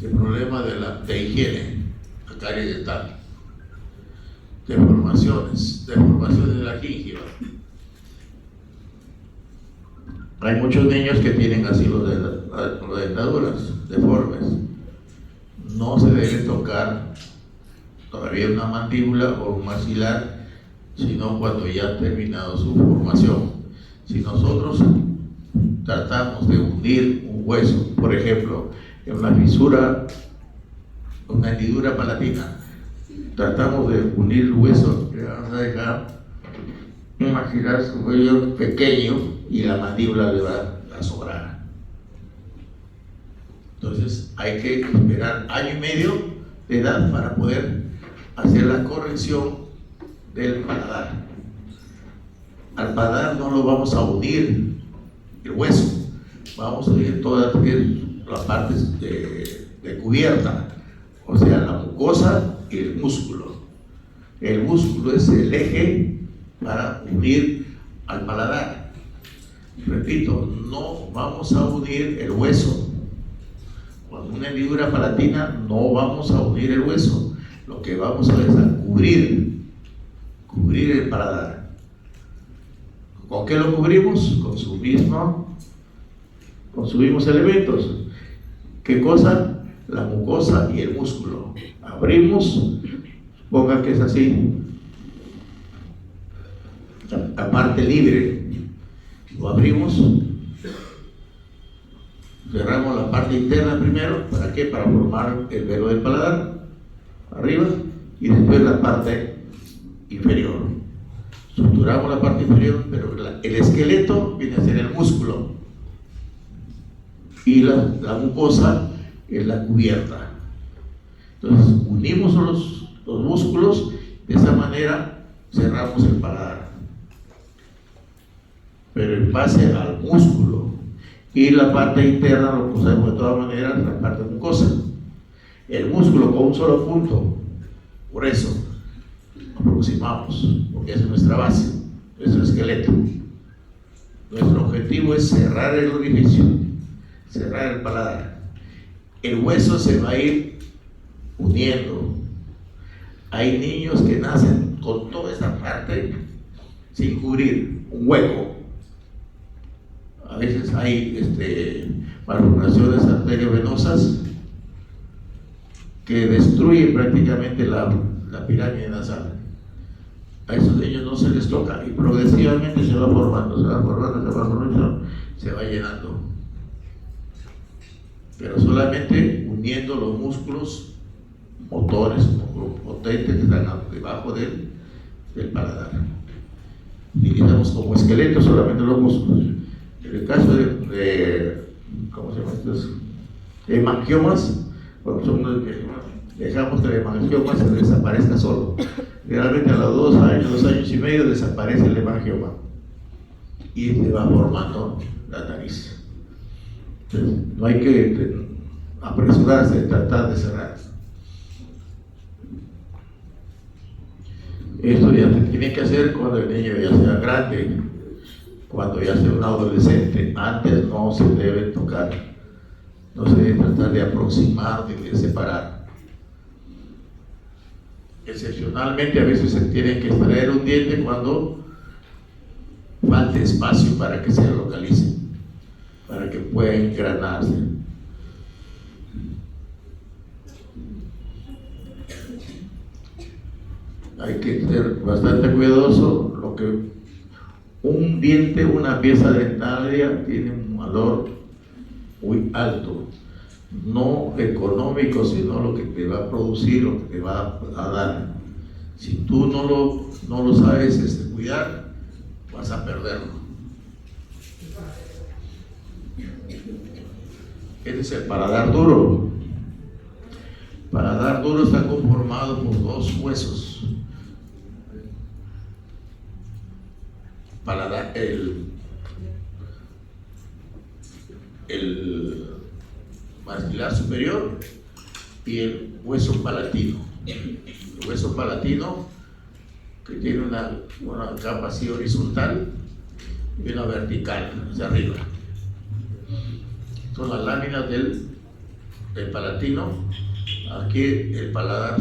El problema de higiene, la carie dental, deformaciones de la gingiva. Hay muchos niños que tienen así los dentaduras deformes. No se debe tocar todavía una mandíbula o un maxilar, sino cuando ya ha terminado su formación. Si nosotros tratamos de hundir un hueso, por ejemplo, en una fisura, una hendidura palatina, tratamos de unir el hueso, le vamos a dejar un maxilar superior pequeño y la mandíbula le va a sobrar. Entonces hay que esperar año y medio de edad para poder hacer la corrección del paladar. Al paladar no lo vamos a unir el hueso, vamos a unir todas las partes de cubierta, o sea, la mucosa y el músculo. El músculo es el eje para unir al paladar. Repito, no vamos a unir el hueso. Con una hendidura palatina no vamos a unir el hueso. Lo que vamos a hacer es a cubrir el paladar. ¿Con qué lo cubrimos? Con sus mismos elementos. ¿Qué cosa? la mucosa y el músculo. Abrimos, ponga que es así, la parte libre, lo abrimos, cerramos la parte interna primero. ¿Para qué? Para formar el velo del paladar, arriba, y después la parte inferior. Suturamos la parte inferior, pero el esqueleto viene a ser el músculo y la mucosa es la cubierta. Entonces unimos los músculos, de esa manera cerramos el paladar, pero en base al músculo, y la parte interna lo posemos de todas maneras, la parte mucosa. El músculo con un solo punto, por eso aproximamos, porque esa es nuestra base, nuestro esqueleto. Nuestro objetivo es cerrar el orificio, cerrar el paladar. El hueso se va a ir uniendo. Hay niños que nacen con toda esta parte sin cubrir, un hueco. A veces hay malformaciones arteriovenosas que destruyen prácticamente la pirámide nasal. A esos niños no se les toca y progresivamente se va formando, se va llenando. Pero solamente uniendo los músculos motores, potentes que están debajo del paladar. Utilizamos como esqueleto solamente los músculos. En el caso de ¿cómo se llama estos? Hemangiomas, cuando dejamos que el hemangioma se desaparezca solo. Realmente a los 2 años y medio desaparece el hemangioma y se va formando la nariz. Entonces, no hay que apresurarse en tratar de cerrar. Esto ya se tiene que hacer cuando el niño ya sea grande, cuando ya sea un adolescente. Antes no se debe tocar, no se debe tratar de aproximar ni de separar. Excepcionalmente a veces se tiene que extraer un diente cuando falta espacio para que se localice, para que pueda engranarse. Hay que ser bastante cuidadoso. Lo que un diente, una pieza dentaria tiene un valor muy alto, no económico, sino lo que te va a producir, lo que te va a dar. Si tú no lo sabes cuidar, vas a perderlo. Este es el paladar duro. El paladar duro está conformado por 2 huesos. El maxilar superior y el hueso palatino. El hueso palatino, que tiene una capa así horizontal y una vertical hacia arriba. Son las láminas del palatino. Aquí el paladar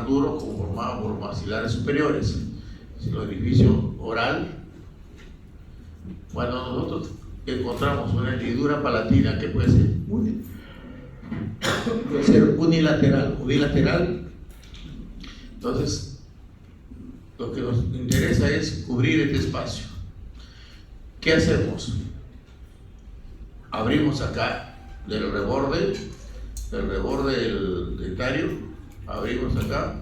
duro conformado por maxilares superiores. El orificio oral. Cuando nosotros encontramos una hendidura palatina que puede ser unilateral o bilateral, entonces lo que nos interesa es cubrir este espacio. ¿Qué hacemos? Abrimos acá del reborde del dentario, abrimos acá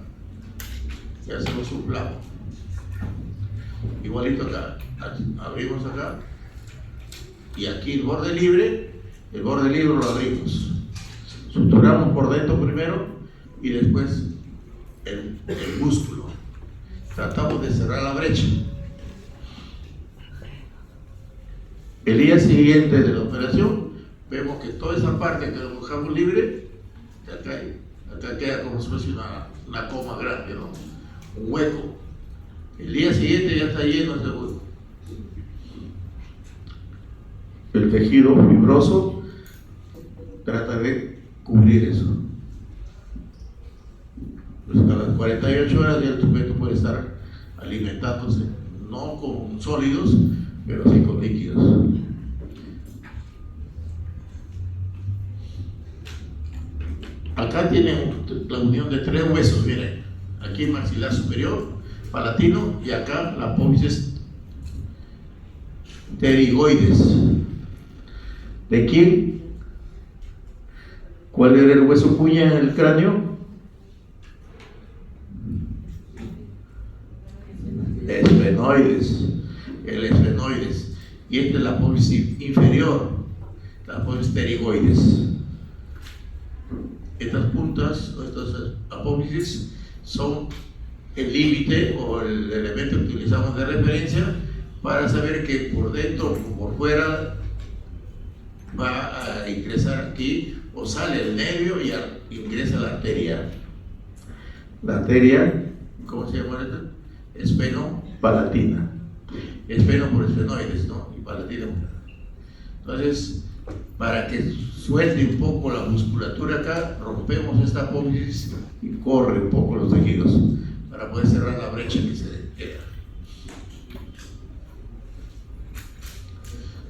y hacemos un clavo. Igualito acá, abrimos acá y aquí el borde libre lo abrimos. Suturamos por dentro primero y después el músculo. Tratamos de cerrar la brecha. El día siguiente de la operación vemos que toda esa parte que lo dejamos libre, acá queda como si fuese una coma grande, ¿no? Un hueco. El día siguiente ya está lleno ese hueco. El tejido fibroso trata de cubrir eso. Pues a las 48 horas ya el sujeto puede estar alimentándose, no con sólidos, pero sí con líquidos. Acá tienen la unión de tres huesos, miren. Aquí maxilar superior, palatino, y acá la apófisis pterigoides. ¿De quién? ¿Cuál era el hueso cuña en el cráneo? Esfenoides. El esfenoides. Y esta es la apófisis inferior, la apófisis pterigoides. Estas puntas, estas apófisis, son el límite o el elemento que utilizamos de referencia para saber que por dentro o por fuera va a ingresar aquí o sale el nervio y ingresa la arteria. La arteria, ¿cómo se llama esta? Esfenopalatina. Esfeno por esfenoides, ¿no? Y palatina. Entonces, para que suelte un poco la musculatura acá, rompemos esta apófisis y corre un poco los tejidos para poder cerrar la brecha que se queda.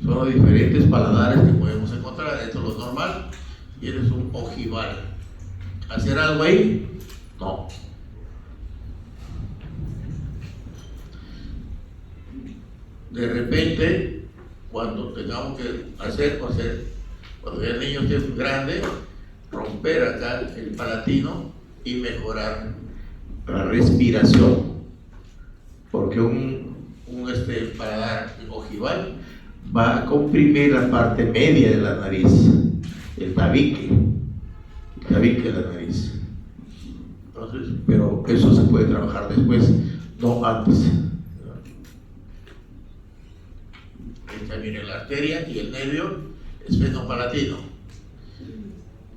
Son los diferentes paladares que podemos encontrar. Esto es lo normal y esto es un ojival. ¿Hacer algo ahí? No. De repente, cuando tengamos que cuando el niño esté grande, romper acá el palatino y mejorar la respiración, porque un paladar ojival va a comprimir la parte media de la nariz, el tabique de la nariz. Entonces, pero eso se puede trabajar después, no antes. Miren, la arteria y el nervio esfenopalatino.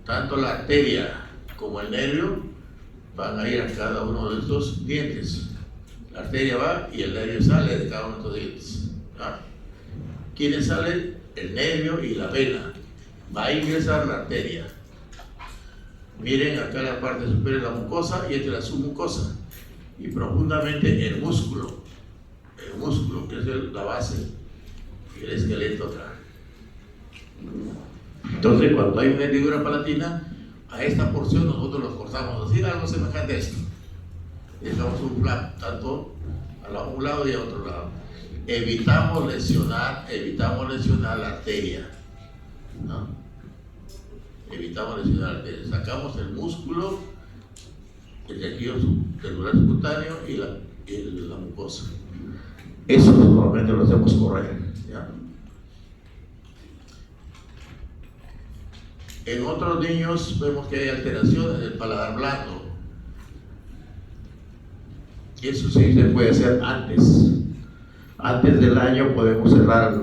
Tanto la arteria como el nervio van a ir a cada uno de estos dientes. La arteria va y el nervio sale de cada uno de estos dientes. ¿Ah? ¿Quiénes salen? El nervio y la vena. Va a ingresar la arteria. Miren acá la parte superior de la mucosa y esta es la submucosa. Y profundamente el músculo que es la base. El esqueleto acá. Entonces, cuando hay una hendidura palatina, a esta porción nosotros los cortamos así, algo semejante a esto. Dejamos un flap tanto a un lado y a otro lado. Evitamos lesionar la arteria, ¿no? Evitamos lesionar la arteria. Sacamos el músculo, el tejido celular subcutáneo y la mucosa. Eso normalmente lo hacemos correr. ¿Ya? En otros niños vemos que hay alteraciones del paladar blando. Eso sí se puede hacer antes. Antes del año podemos cerrar.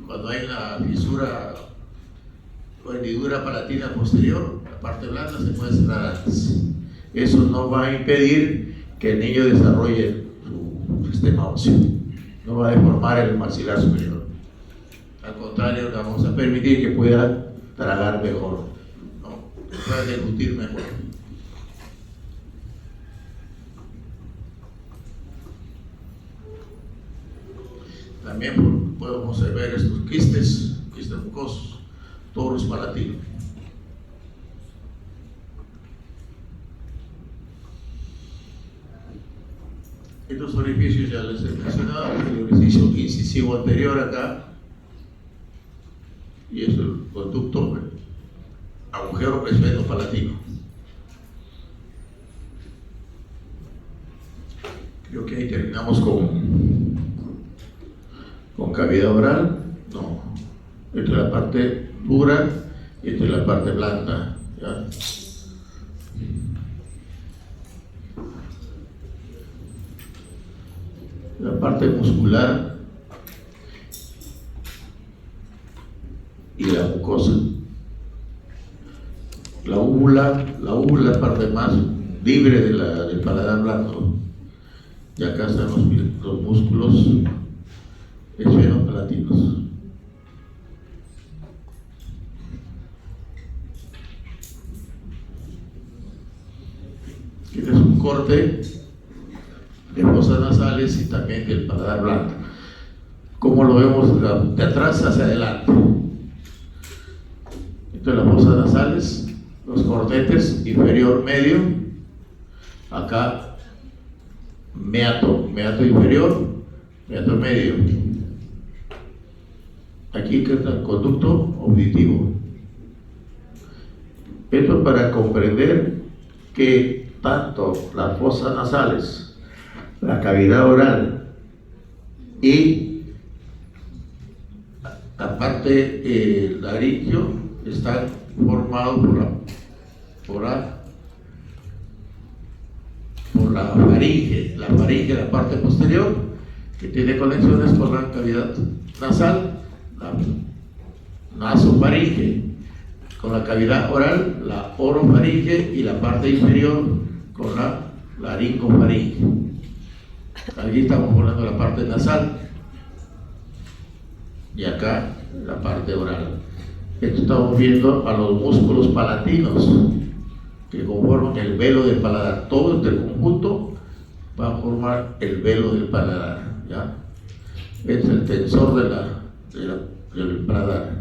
Cuando hay una fisura o hendidura palatina posterior, la parte blanda se puede cerrar antes. Eso no va a impedir que el niño desarrolle su sistema óseo. No va a deformar el maxilar superior. Al contrario, le vamos a permitir que pueda tragar mejor, ¿no? Que pueda deglutir mejor. También podemos ver estos quistes mucosos, torus palatino. Estos orificios ya les he mencionado, el orificio incisivo anterior acá, y es el conducto agujero esfenopalatino. Creo que ahí terminamos con cavidad oral. No, entre la parte dura y entre la parte blanda, ¿ya? La parte muscular y la mucosa. La úvula es la parte más libre del paladar blando. Y acá están los músculos esfenopalatinos. Este es un corte de fosas nasales y también del paladar blando. Como lo vemos de atrás hacia adelante. Entonces las fosas nasales los cornetes inferior medio, acá meato inferior, meato medio. Aquí queda el conducto auditivo. Esto para comprender que tanto las fosas nasales, la cavidad oral y la parte laringio están formados por la faringe. La faringe, la parte posterior, que tiene conexiones con la cavidad nasal, la nasofaringe, con la cavidad oral, la orofaringe, y la parte inferior con la laringofaringe. Aquí estamos hablando de la parte nasal y acá la parte oral. Esto estamos viendo a los músculos palatinos que conforman el velo del paladar. Todo este conjunto va a formar el velo del paladar, ¿ya? Este es el tensor del paladar.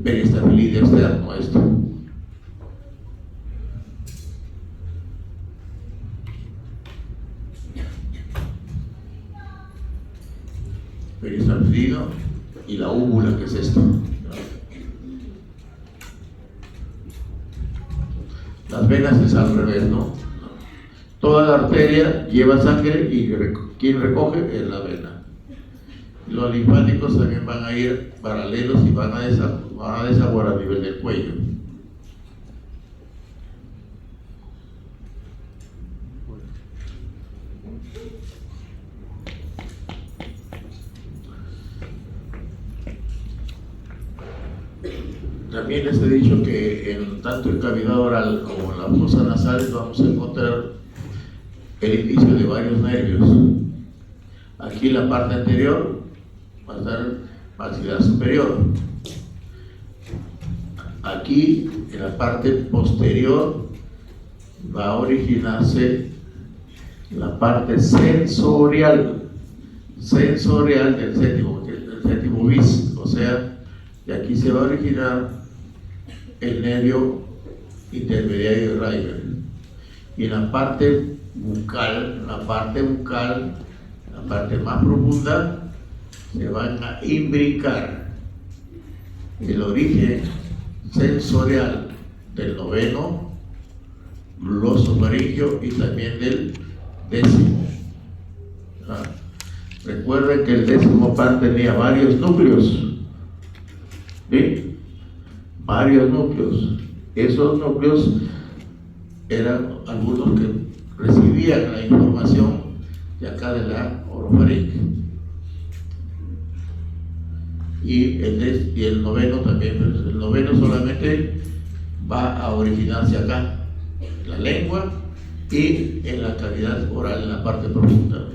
Peristabilidad externo, esto. Peristabilido y la úvula, que es esto. Las venas es al revés, ¿no? Toda la arteria lleva sangre y quien recoge es la vena. Los linfáticos también van a ir paralelos y van a desaguar a nivel del cuello. También les he dicho que tanto en cavidad oral como en las fosas nasales vamos a encontrar el inicio de varios nervios. Aquí en la parte anterior va a estar maxilar superior. Aquí en la parte posterior va a originarse la parte sensorial del séptimo bis, o sea, de aquí se va a originar el nervio intermediario de Reiber. Y en la parte bucal, la parte más profunda, se van a imbricar el origen sensorial del noveno glosofaringio y también del décimo. Recuerden que el décimo par tenía varios núcleos, ¿sí? Varios núcleos. Esos núcleos eran algunos que recibían la información de acá de la orofaringe. Y el noveno también, pero el noveno solamente va a originarse acá, en la lengua y en la cavidad oral, en la parte profunda.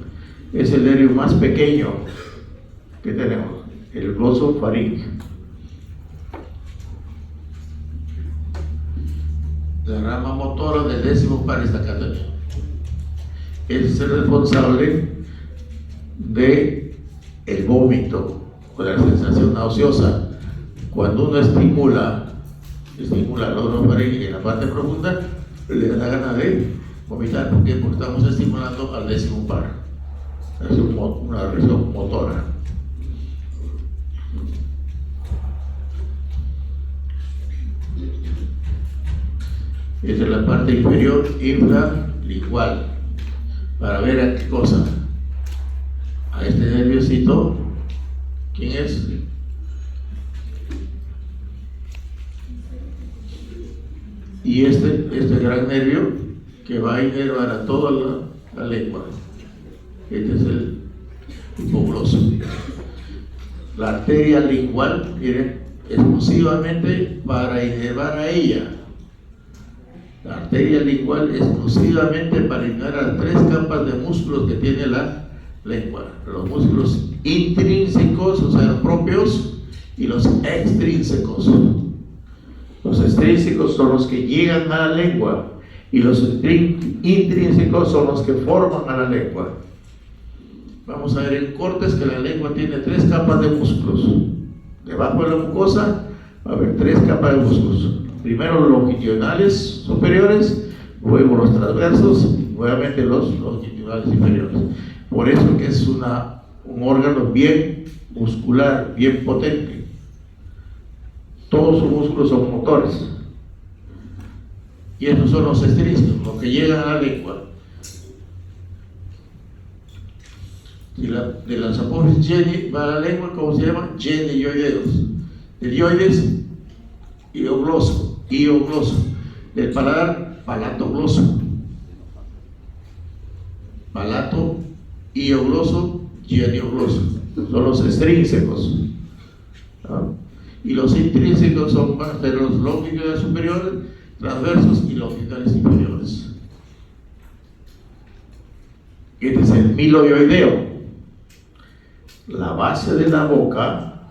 Es el nervio más pequeño que tenemos, el glosofaringio. La rama motora del décimo par está acá también. Es el responsable de el vómito, o la sensación nauseosa. Cuando uno estimula la orofaringe en la parte profunda, le da la gana de vomitar. ¿Por qué? Porque estamos estimulando al décimo par. Es una región motora. Esta es la parte inferior infralingual. Para ver a qué cosa. A este nerviosito. ¿Quién es? Y este gran nervio que va a inervar a toda la lengua. Este es el hipogloso. La arteria lingual viene exclusivamente para inervar a ella. La arteria lingual exclusivamente para inervar 3 capas de músculos que tiene la lengua. Los músculos intrínsecos, o sea, propios, y los extrínsecos. Los extrínsecos son los que llegan a la lengua y los intrínsecos son los que forman a la lengua. Vamos a ver en cortes que la lengua tiene 3 capas de músculos. Debajo de la mucosa va a haber 3 capas de músculos. primero los longitudinales superiores, luego los transversos, nuevamente los longitudinales inferiores. Por eso que es un órgano bien muscular, bien potente. Todos sus músculos son motores. Y estos son los esteriscos, los que llegan a la lengua. De las apófisis yeni va a la lengua, ¿cómo se llama? Yenioideos. Del ioides, iogloso. Del paladar, palatogloso. Palato, iogloso, geniogloso. Son los extrínsecos. ¿No? Y los intrínsecos van a ser los longitudinales superiores, transversos y longitudinales inferiores. Este es el miloioideo. La base de la boca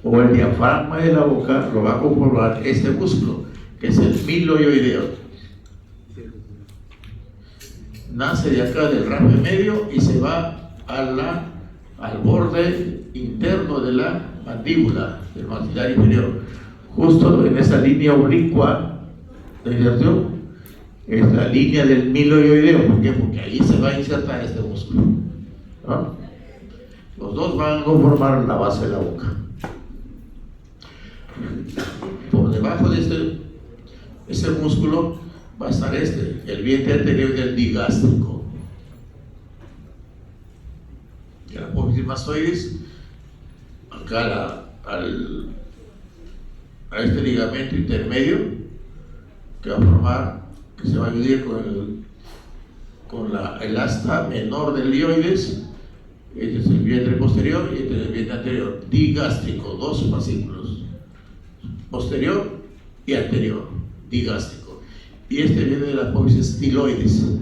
o el diafragma de la boca lo va a conformar este músculo, que es el miloioideo. Nace de acá del rafe medio y se va al borde interno de la mandíbula, del maxilar inferior, justo en esa línea oblicua, ¿no es cierto? Es la línea del miloioideo. ¿Por qué? Porque ahí se va a insertar este músculo, ¿no? Los dos van a conformar la base de la boca. Por debajo de ese músculo va a estar el vientre anterior del digástrico. Y la apófisis mastoides, acá a este ligamento intermedio que va a formar, que se va a dividir con el asta menor del ioides. Este es el vientre posterior y este es el vientre anterior, digástrico, dos fascículos, posterior y anterior, digástrico. Y este viene de la apófisis estiloides.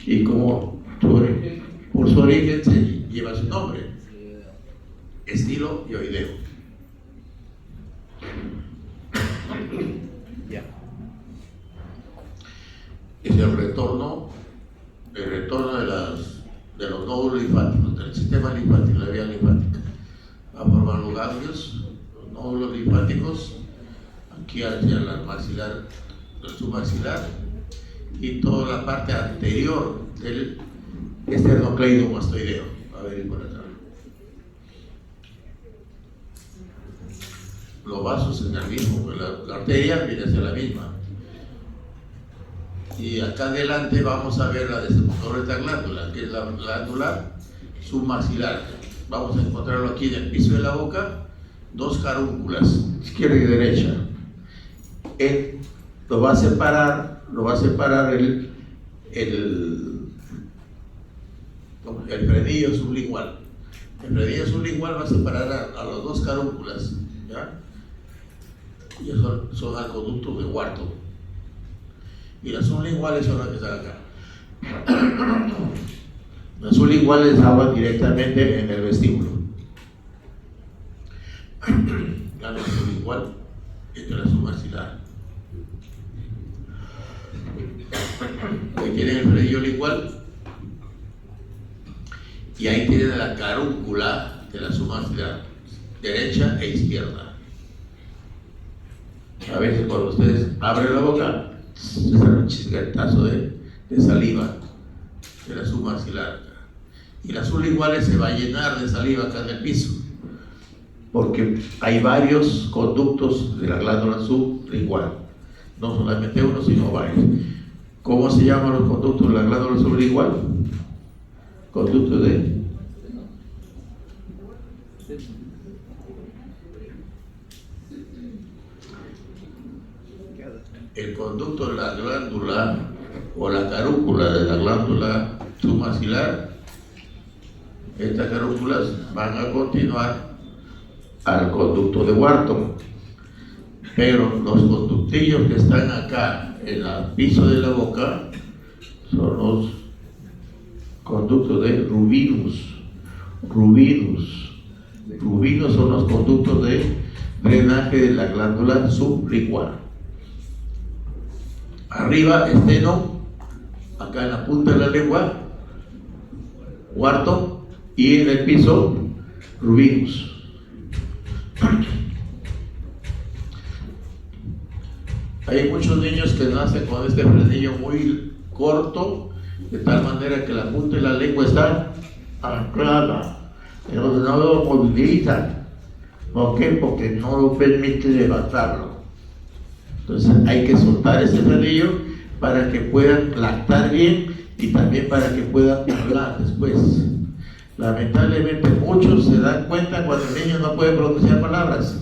Y como por su origen se lleva su nombre, estiloioideo. Es el retorno de los nódulos linfáticos, del sistema linfático, la vía linfática. Va a formar los ganglios, los nódulos linfáticos, aquí hacia el maxilar, el submaxilar, y toda la parte anterior del esternocleidomastoideo. A ver, por acá. Los vasos en el mismo, la arteria viene hacia la misma. Y acá adelante vamos a ver la destructora de esta glándula, que es la glándula submaxilar. Vamos a encontrarlo aquí en el piso de la boca, dos carúnculas, izquierda y derecha. Lo va a separar el frenillo sublingual. El frenillo sublingual va a separar a las dos carúnculas, ¿ya? Y son acueductos de Wharton. Y las sublinguales son las que están acá. Las sublinguales hablan directamente en el vestíbulo. La sublingual entre la submaxilar. Ahí tienen el frenillo lingual y ahí tienen la carúncula de la submaxilar, derecha e izquierda. A veces cuando ustedes abren la boca, se sale un chisguetazo de saliva de la submaxilar. Y la sublingual se va a llenar de saliva acá en el piso, porque hay varios conductos de la glándula sublingual, no solamente uno, sino varios. ¿Cómo se llaman los conductos de la glándula sublingual? Conductos de el conducto de la glándula o la carúncula de la glándula submaxilar. Estas carúnculas van a continuar al conducto de Wharton, pero los conductillos que están acá en el piso de la boca son los conductos de Rubinus. Rubinos son los conductos de drenaje de la glándula sublingual. Arriba, esteno, acá en la punta de la lengua, Wharton, y en el piso, Rubinus. Hay muchos niños que nacen con este frenillo muy corto, de tal manera que la punta de la lengua está anclada, pero no lo movilizan. ¿Por qué? Porque no lo permite levantarlo. Entonces hay que soltar ese frenillo para que puedan lactar bien y también para que puedan hablar después. Lamentablemente muchos se dan cuenta cuando el niño no puede pronunciar palabras,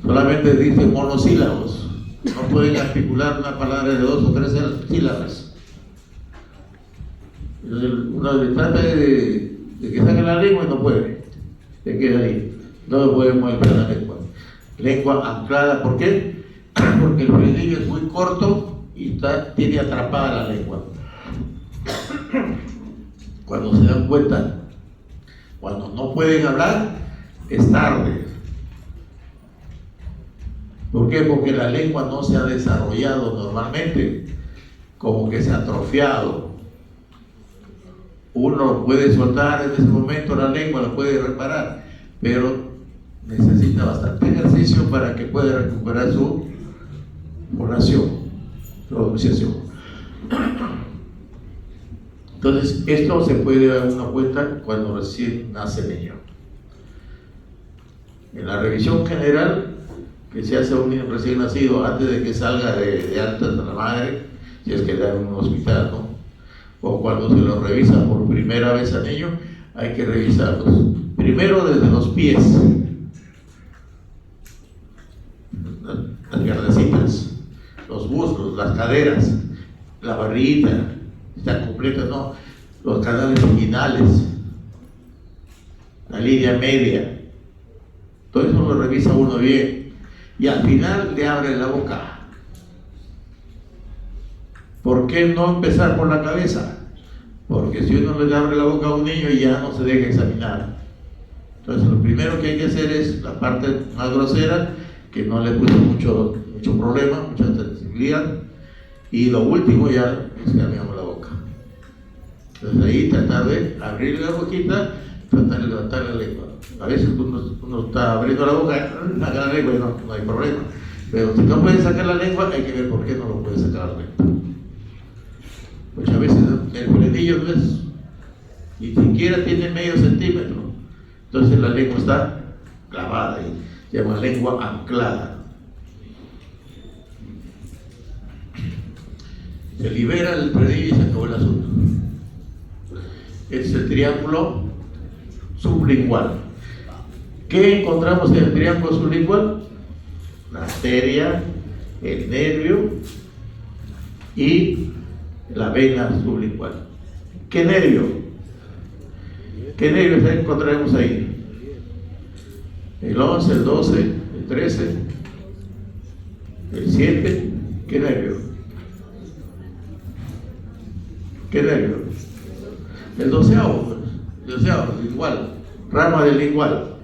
solamente dice monosílabos. No pueden articular una palabra de 2 o 3 sílabas. Entonces uno le trata de que saque la lengua y no puede. Se queda ahí. No puede mover la lengua. Lengua anclada, ¿por qué? Porque el frenillo es muy corto y tiene atrapada la lengua. Cuando se dan cuenta, cuando no pueden hablar, es tarde. ¿Por qué? Porque la lengua no se ha desarrollado normalmente, como que se ha atrofiado. Uno puede soltar en ese momento la lengua, la puede reparar, pero necesita bastante ejercicio para que pueda recuperar su oración, su pronunciación. Entonces, esto se puede dar una cuenta cuando recién nace el niño. En la revisión general que se hace a un niño recién nacido antes de que salga de alta de la madre, si es que da en un hospital, ¿no? O cuando se lo revisa por primera vez al niño, hay que revisarlos. Primero desde los pies, las piernecitas, los muslos, las caderas, la barriguita, está completa, ¿no? Los canales inguinales, la línea media, todo eso lo revisa uno bien. Y al final le abre la boca. ¿Por qué no empezar por la cabeza? Porque si uno le abre la boca a un niño ya no se deja examinar. Entonces lo primero que hay que hacer es la parte más grosera, que no le puso mucho problema, mucha sensibilidad, y lo último ya examinamos la boca. Entonces ahí tratar de abrir la boquita, tratar de levantar la lengua. A veces uno está abriendo la boca, saca la lengua y no hay problema. Pero si no puede sacar la lengua, hay que ver por qué no lo puede sacar la lengua. Muchas veces el frenillo no es, ni siquiera tiene medio centímetro. Entonces la lengua está clavada ahí, se llama lengua anclada. Se libera el frenillo y se acabó el asunto. Este es el triángulo sublingual. ¿Qué encontramos en el triángulo sublingual? La arteria, el nervio y la vena sublingual. ¿Qué nervio? ¿Qué nervios encontramos ahí? El 11, el 12, el 13, el 7. ¿Qué nervio? ¿Qué nervio? El 12º, lingual, rama del lingual.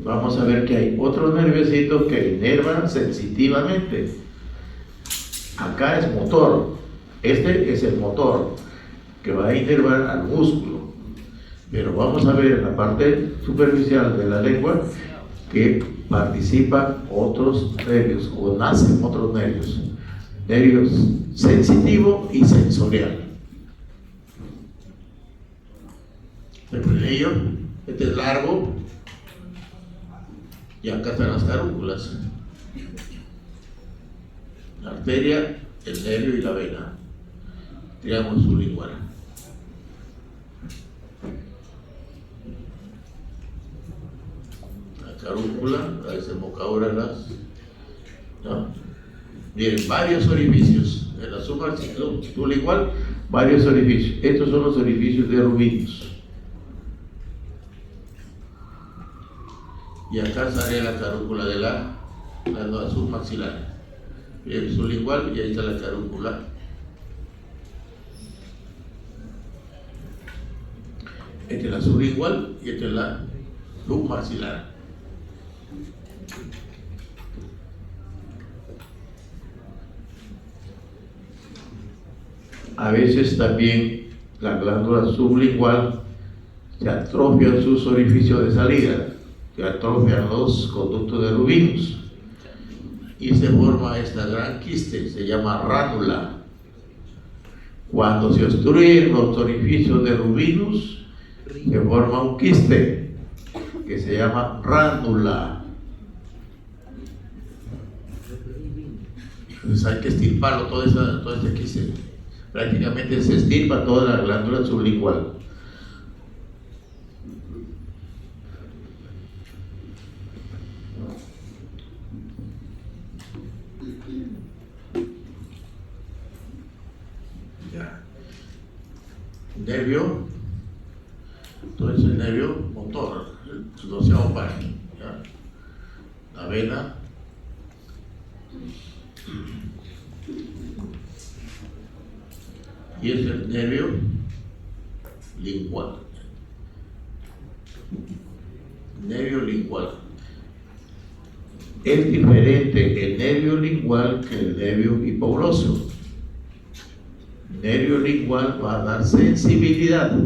Vamos a ver que hay otros nerviositos que inervan sensitivamente. Acá es motor. Este es el motor que va a inervar al músculo. Pero vamos a ver en la parte superficial de la lengua que participan otros nervios o nacen otros nervios sensitivo y sensorial. El frenillo, este es largo y acá están las carúnculas, la arteria, el nervio y la vena, triángulo sublingual. Carúncula, la desembocadura, ¿no? Miren, varios orificios. En la sublingual, varios orificios. Estos son los orificios de Rubinus. Y acá sale la carúncula de la submaxilar. Miren, sublingual y ahí está la carúncula. Esta es la sublingual y esta es la submaxilar. A veces también la glándula sublingual se atrofian sus orificios de salida, se atrofian los conductos de Rubinos y se forma esta gran quiste, se llama ránula. Cuando se obstruyen los orificios de Rubinos, se forma un quiste que se llama ránula. Entonces hay que extirparlo, todo este quiste. Prácticamente se extirpa toda la glándula sublingual. Ya. Nervio, entonces el nervio motor, el doceavo par, ¿ya? La vena, y es el nervio lingual. Nervio lingual. Es diferente el nervio lingual que el nervio hipogloso. Nervio lingual va a dar sensibilidad.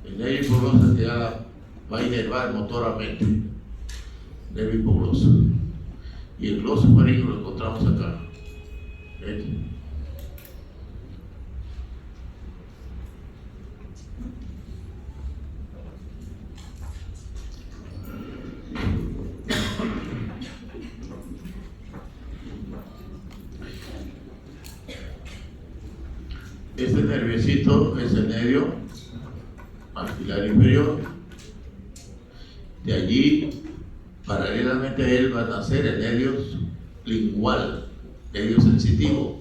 El nervio hipogloso va a inervar motoramente. Nervio hipogloso. Y el gloso faríngeo lo encontramos acá. ¿Ves? Este nerviosito es el nervio maxilar inferior. De allí, paralelamente a él, va a nacer el nervio lingual, nervio sensitivo.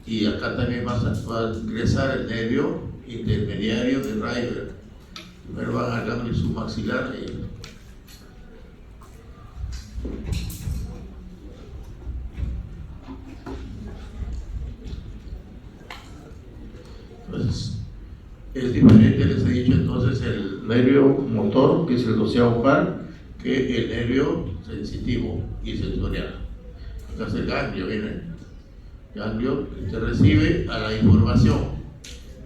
Y acá también va a ingresar el nervio intermediario de Reiber. Primero van a darle su maxilar. Entonces, es diferente, les he dicho entonces, el nervio motor, que es el doceavo par, que el nervio sensitivo y sensorial. Acá es el ganglio, miren. Ganglio que recibe a la información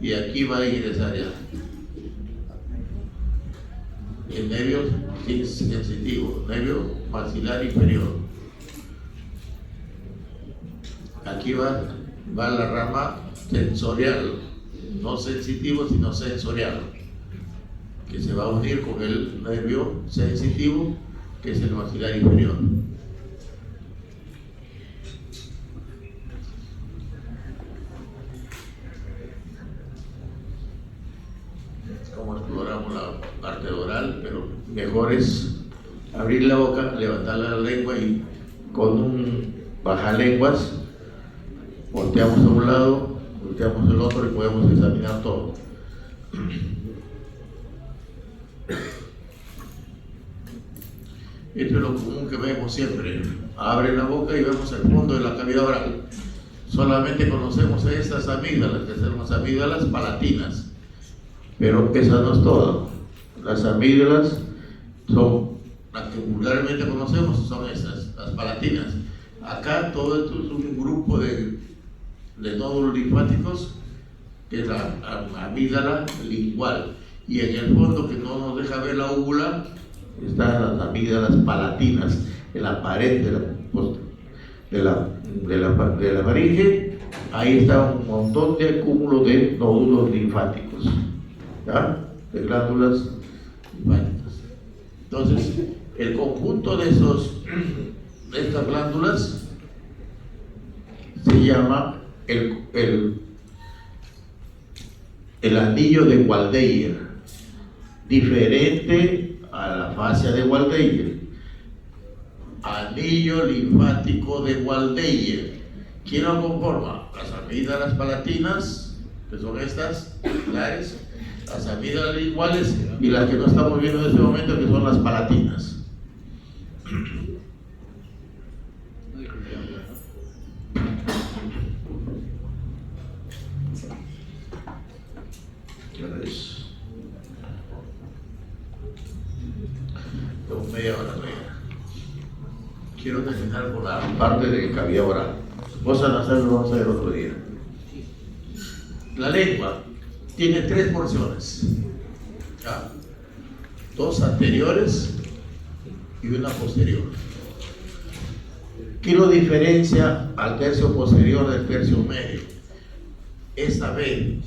y aquí va a ingresar ya el nervio sensitivo, nervio maxilar inferior. Aquí va la rama sensorial, no sensitivo sino sensorial, que se va a unir con el nervio sensitivo, que es el maxilar inferior. Como exploramos la parte oral, pero mejor es abrir la boca, levantar la lengua y con un bajalenguas volteamos a un lado, volteamos al otro y podemos examinar todo. Esto es lo común que vemos siempre. Abre la boca y vemos el fondo de la cavidad oral. Solamente conocemos estas amígdalas, que son las amígdalas palatinas. Pero esa no es todo. Las amígdalas son las que vulgarmente conocemos, son estas, las palatinas. Acá todo esto es un grupo de nódulos linfáticos, que es la amígdala lingual. Y en el fondo, que no nos deja ver la úvula, están las amígdalas palatinas, en la pared de la faringe. Ahí está un montón de acúmulo de nódulos linfáticos, ¿ya? De glándulas linfáticas. Entonces, el conjunto de estas glándulas se llama el anillo de Waldeyer, diferente a la fascia de Waldeyer. Anillo linfático de Waldeyer. ¿Quién lo conforma? Las amígdalas palatinas, que son estas pilares, las amígdalas linguales y las que no estamos viendo en este momento, que son las palatinas. Tengo media hora todavía. quiero terminar con la parte de cavidad oral. Vamos a hacerlo, vamos a ver otro día. La lengua tiene 3 porciones, ¿ya? 2 anteriores y una posterior. ¿Qué lo diferencia al tercio posterior del tercio medio? Esta vez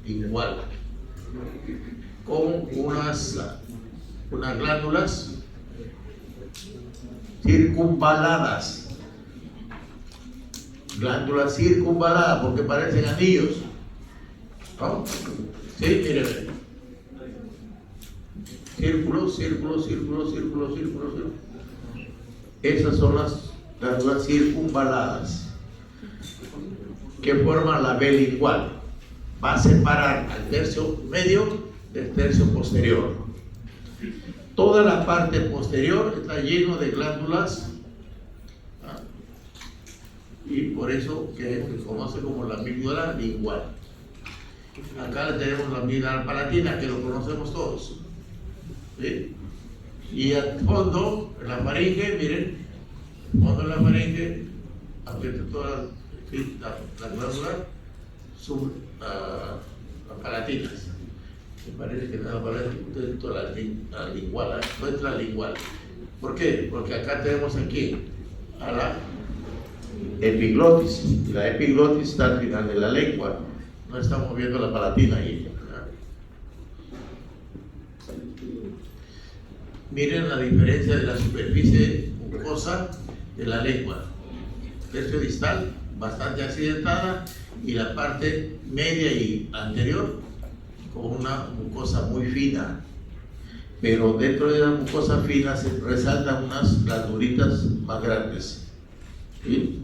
igual, con unas glándulas circunvaladas. Glándulas circunvaladas porque parecen anillos, ¿no? Sí, miren. Círculo, círculo, círculo, círculo, círculo, círculo. Esas son las glándulas circunvaladas que forman la B lingual. Va a separar al tercio medio del tercio posterior. Toda la parte posterior está lleno de glándulas, ¿ah? Y por eso que se conoce como la amígdala lingual. Acá tenemos la amígdala palatina, que lo conocemos todos, ¿sí? Y al fondo, en la faringe, miren, fondo de la faringe, aprieta todas las glándulas las palatinas. Me parece que nada parece la lingual, no es la lingual. ¿Por qué? Porque acá tenemos aquí a la epiglotis, y la epiglotis está al final de la lengua, no estamos viendo la palatina ahí. Miren la diferencia de la superficie mucosa de la lengua. Tercio distal, bastante accidentada, y la parte media y anterior con una mucosa muy fina. Pero dentro de la mucosa fina se resaltan unas glandulitas más grandes. ¿Sí?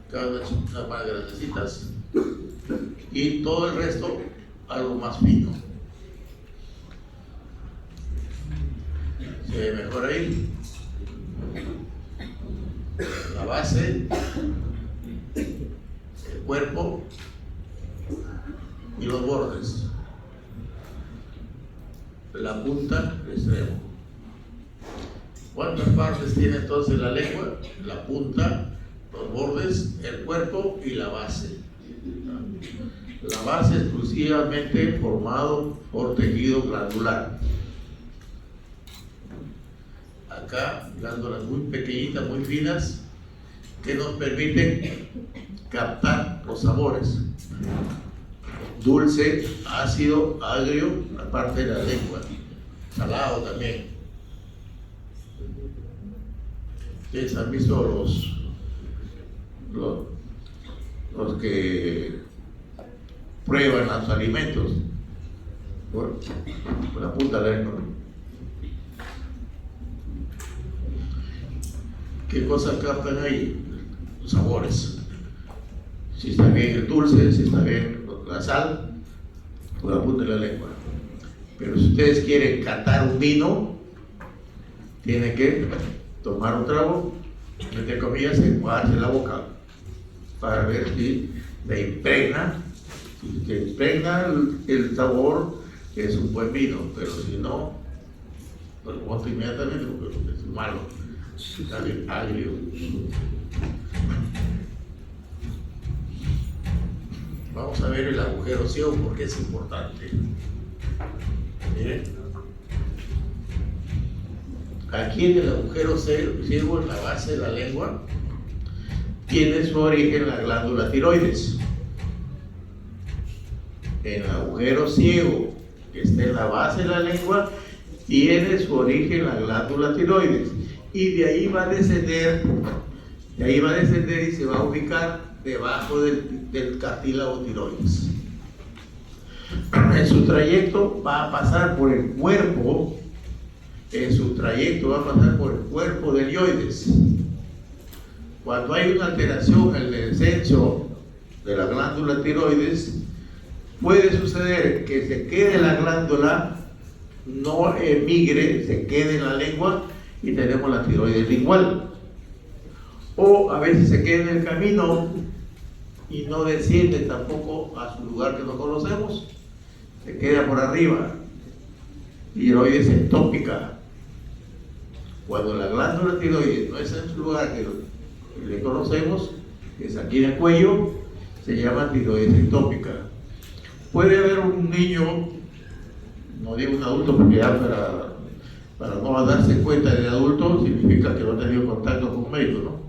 Cada vez unas más grandecitas. Y todo el resto algo más fino. Se ve mejor ahí. La base, el cuerpo y los bordes. La punta, el extremo. ¿Cuántas partes tiene entonces la lengua? La punta, los bordes, el cuerpo y la base. La base exclusivamente formado por tejido glandular. Acá glándulas muy pequeñitas, muy finas, que nos permiten captar los sabores. Dulce, ácido, agrio, la parte de la lengua. Salado también. Ustedes han visto los que prueban los alimentos con la punta de la lengua. ¿Qué cosas captan ahí? Los sabores. Si está bien el dulce, si está bien la sal, con la punta de la lengua. Pero si ustedes quieren catar un vino, tienen que tomar un trago, entre comillas, enjuagarse la boca para ver si le impregna, el sabor, que es un buen vino. Pero si no, lo boto inmediatamente porque es malo. Está bien agrio. Vamos a ver el agujero ciego porque es importante. Miren. Aquí en el agujero ciego, en la base de la lengua, tiene su origen la glándula tiroides. En el agujero ciego, que está en la base de la lengua, tiene su origen la glándula tiroides. Y de ahí va a descender, y se va a ubicar debajo del cartílago tiroides. En su trayecto va a pasar por el cuerpo, del yoides. Cuando hay una alteración en el descenso de la glándula tiroides, puede suceder que se quede la glándula, no emigre, se quede en la lengua, y tenemos la tiroides lingual. O a veces se queda en el camino y no desciende tampoco a su lugar que no conocemos, se queda por arriba, tiroides ectópica. Cuando la glándula tiroides no es en su lugar que le conocemos, que es aquí en el cuello, se llama tiroides ectópica. Puede haber un niño, no digo un adulto porque ya para no darse cuenta de adulto significa que no ha tenido contacto con un médico, ¿no?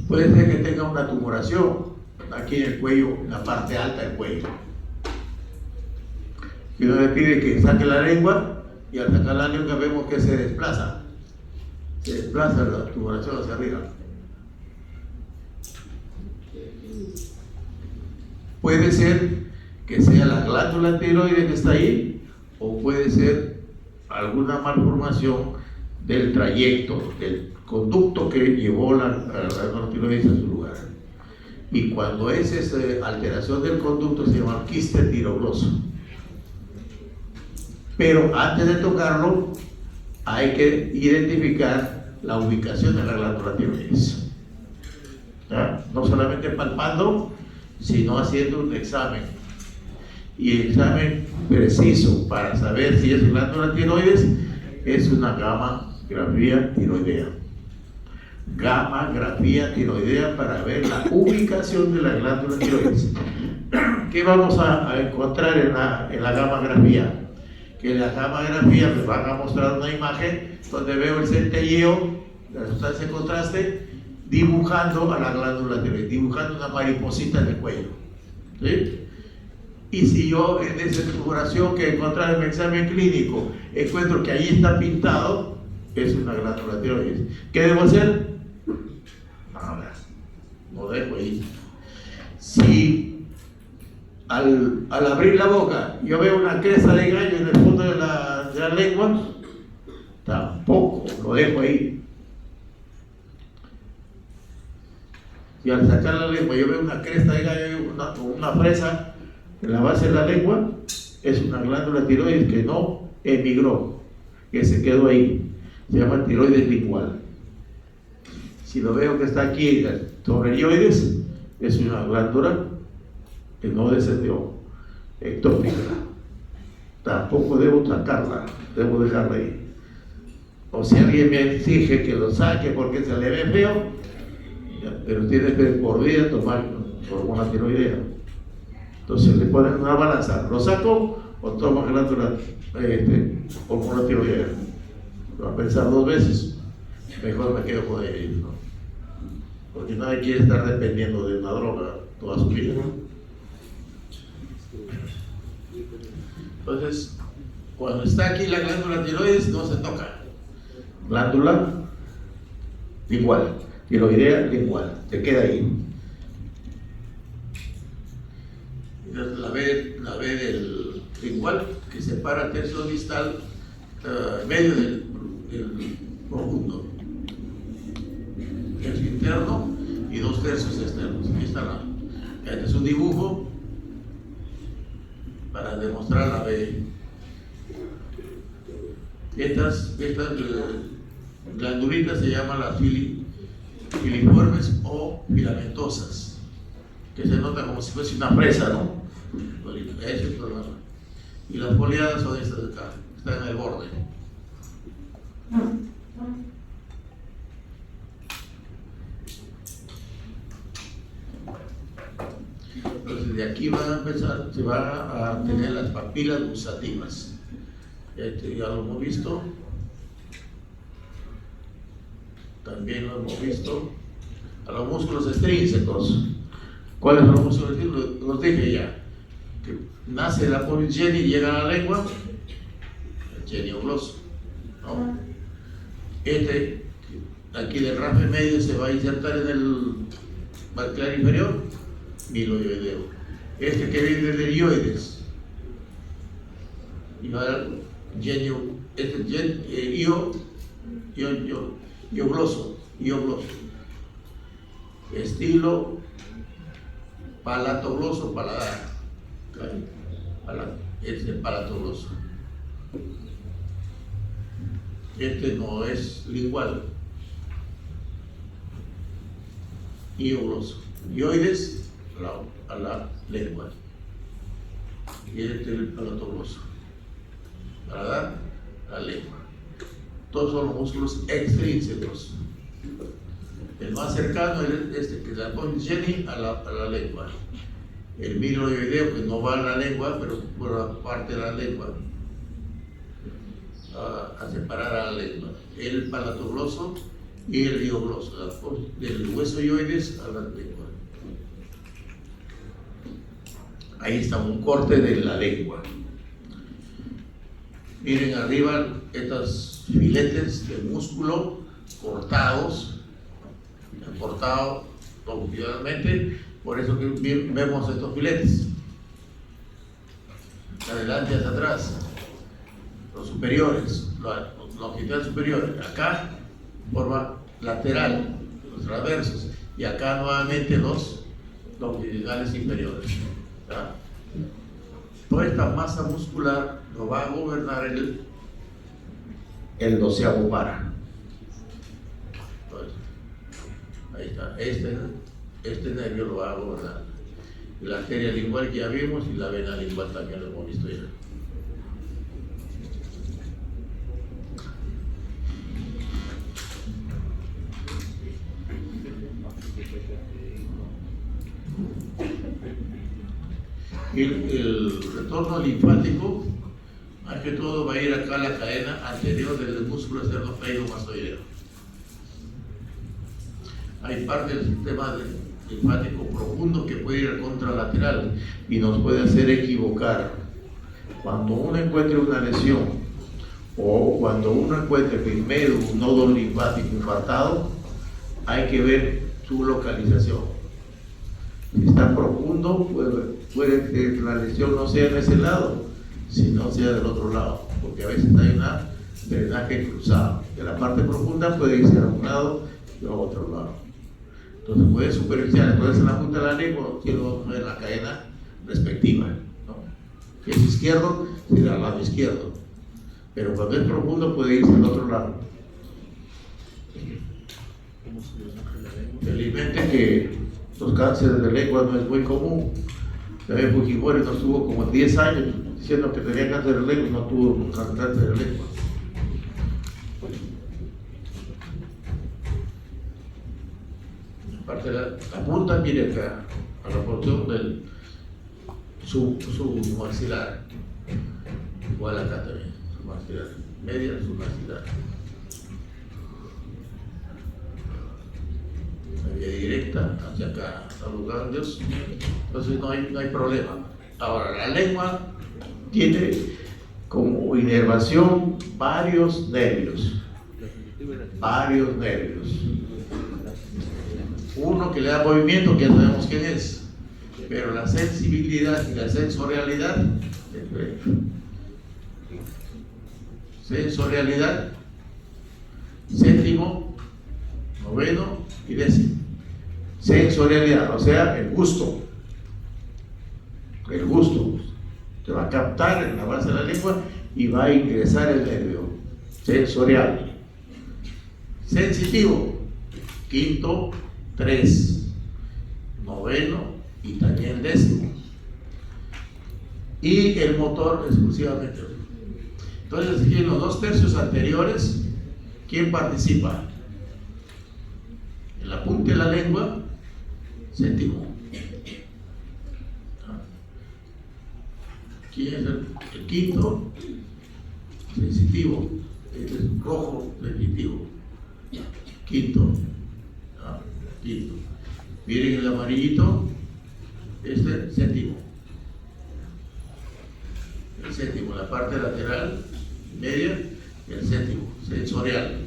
Puede ser que tenga una tumoración aquí en el cuello, en la parte alta del cuello. Y uno le pide que saque la lengua y al sacar la lengua vemos que se desplaza la tumoración hacia arriba. Puede ser que sea la glándula tiroides que está ahí, o puede ser alguna malformación del trayecto, del conducto que llevó la glándula tiroides a su lugar. Y cuando es esa alteración del conducto se llama quiste tirogloso. Pero antes de tocarlo hay que identificar la ubicación de la glándula tiroides. ¿Ya? No solamente palpando, sino haciendo un examen. Y el examen preciso para saber si es glándula tiroides es una gamografía tiroidea. Gamografía tiroidea para ver la ubicación de la glándula tiroides. ¿Qué vamos a encontrar en la gamografía? Que en la gamografía me van a mostrar una imagen donde veo el centelleo, la sustancia de contraste, dibujando a la glándula tiroides, dibujando una mariposita en el cuello. ¿Sí? Y si yo en esa exploración que encontré en mi examen clínico encuentro que ahí está pintado, es una glándula tiroides. ¿Qué debo hacer? Nada, no dejo ahí. Si al abrir la boca yo veo una cresta de gallo en el fondo de la lengua, tampoco lo dejo ahí. Y al sacar la lengua yo veo una cresta de gallo, una fresa en la base de la lengua, es una glándula tiroides que no emigró, que se quedó ahí. Se llama tiroides lingual. Si lo veo que está aquí sobre el ioides, es una glándula que no descendió, ectópica. Tampoco debo sacarla, debo dejarla ahí. O si alguien me exige que lo saque porque se le ve feo, pero tiene que por vida tomar hormona tiroidea. Entonces le ponen una balanza, ¿lo saco o tomo glándula hormona tiroidea? Lo va a pensar 2 veces, mejor me quedo con ella, ¿no? Porque nadie quiere estar dependiendo de una droga toda su vida. Entonces, cuando está aquí la glándula tiroides no se toca. Glándula lingual, tiroidea lingual, se queda ahí. La B del lingual que separa el tercio distal en medio del profundo, tercio interno y 2 tercios externos. Aquí está este es un dibujo para demostrar la B. Estas glandulitas se llaman las filiformes o filamentosas, que se nota como si fuese una fresa, ¿no? Ese es el problema. Y las foliadas son estas de acá, están en el borde. Entonces de aquí van a empezar, se van a tener las papilas gustativas. Ya lo hemos visto. También lo hemos visto. A los músculos extrínsecos. ¿Cuáles son los músculos extrínsecos? Los dije ya. Que nace la polingenia y llega a la lengua, el geniogloso, ¿no? Aquí del rafe medio se va a insertar en el maxilar inferior, miloioideo. Que viene del ioides, y va a dar iogloso, estilo palatogloso, paladar. Es el palatogloso. No es lingual. Iogloso. Ioides a la lengua. Y es el palatogloso. Paladar, la lengua. todos son los músculos extrínsecos. El más cercano es este, que es la concheni a la lengua. El miloideo, que no va a la lengua, pero por la parte de la lengua, a separar a la lengua. El palatogloso y el diogloso, del hueso ioides a la lengua. Ahí está un corte de la lengua. Miren arriba estos filetes de músculo cortados longitudinalmente, por eso que vemos estos filetes. De adelante hacia atrás, los superiores, los longitudinales superiores, acá forma lateral, los transversos, y acá nuevamente los longitudinales inferiores. ¿Ya? Toda esta masa muscular lo va a gobernar el doceavo para. Entonces, ahí está, este nervio lo va a gobernar. La arteria lingual que ya vimos y la vena lingual también lo hemos visto ya. El retorno linfático, más que todo, va a ir acá a la cadena anterior del músculo esternocleidomastoideo. Hay parte del sistema linfático profundo que puede ir al contralateral y nos puede hacer equivocar. Cuando uno encuentre una lesión o cuando uno encuentre primero un nodo linfático infartado, hay que ver su localización. Si está profundo, puede que la lesión no sea en ese lado, sino sea del otro lado, porque a veces hay un drenaje cruzado. De la parte profunda puede irse a un lado y a otro lado. Entonces puede superficial, puede ser en la punta de la lengua, o en la cadena respectiva, ¿no? Si es izquierdo, será al lado izquierdo, pero cuando es profundo puede irse al otro lado. Felizmente que los cánceres de lengua no es muy común. También Fujimori nos tuvo como 10 años diciendo que tenía cáncer de lengua y no tuvo cáncer de lengua. Aparte de la punta, mire acá, a la porción del su maxilar. Igual acá también, su maxilar. Media su maxilar. Vía directa hacia acá, a los ganglios, entonces no hay problema. Ahora, la lengua tiene como inervación varios nervios. Uno que le da movimiento, que ya sabemos quién es, pero la sensibilidad y la sensorialidad, séptimo, noveno y décimo. Sensorialidad, o sea, el gusto te va a captar en la base de la lengua y va a ingresar el nervio sensorial. Sensitivo, quinto, 3, noveno y también décimo. Y el motor exclusivamente. Entonces, aquí en los 2 tercios anteriores, ¿quién participa? En la punta de la lengua, séptimo. Aquí es el quinto, sensitivo. Este es rojo, sensitivo. Quinto. Miren el amarillito, este séptimo. El séptimo, la parte lateral, media, el séptimo, sensorial.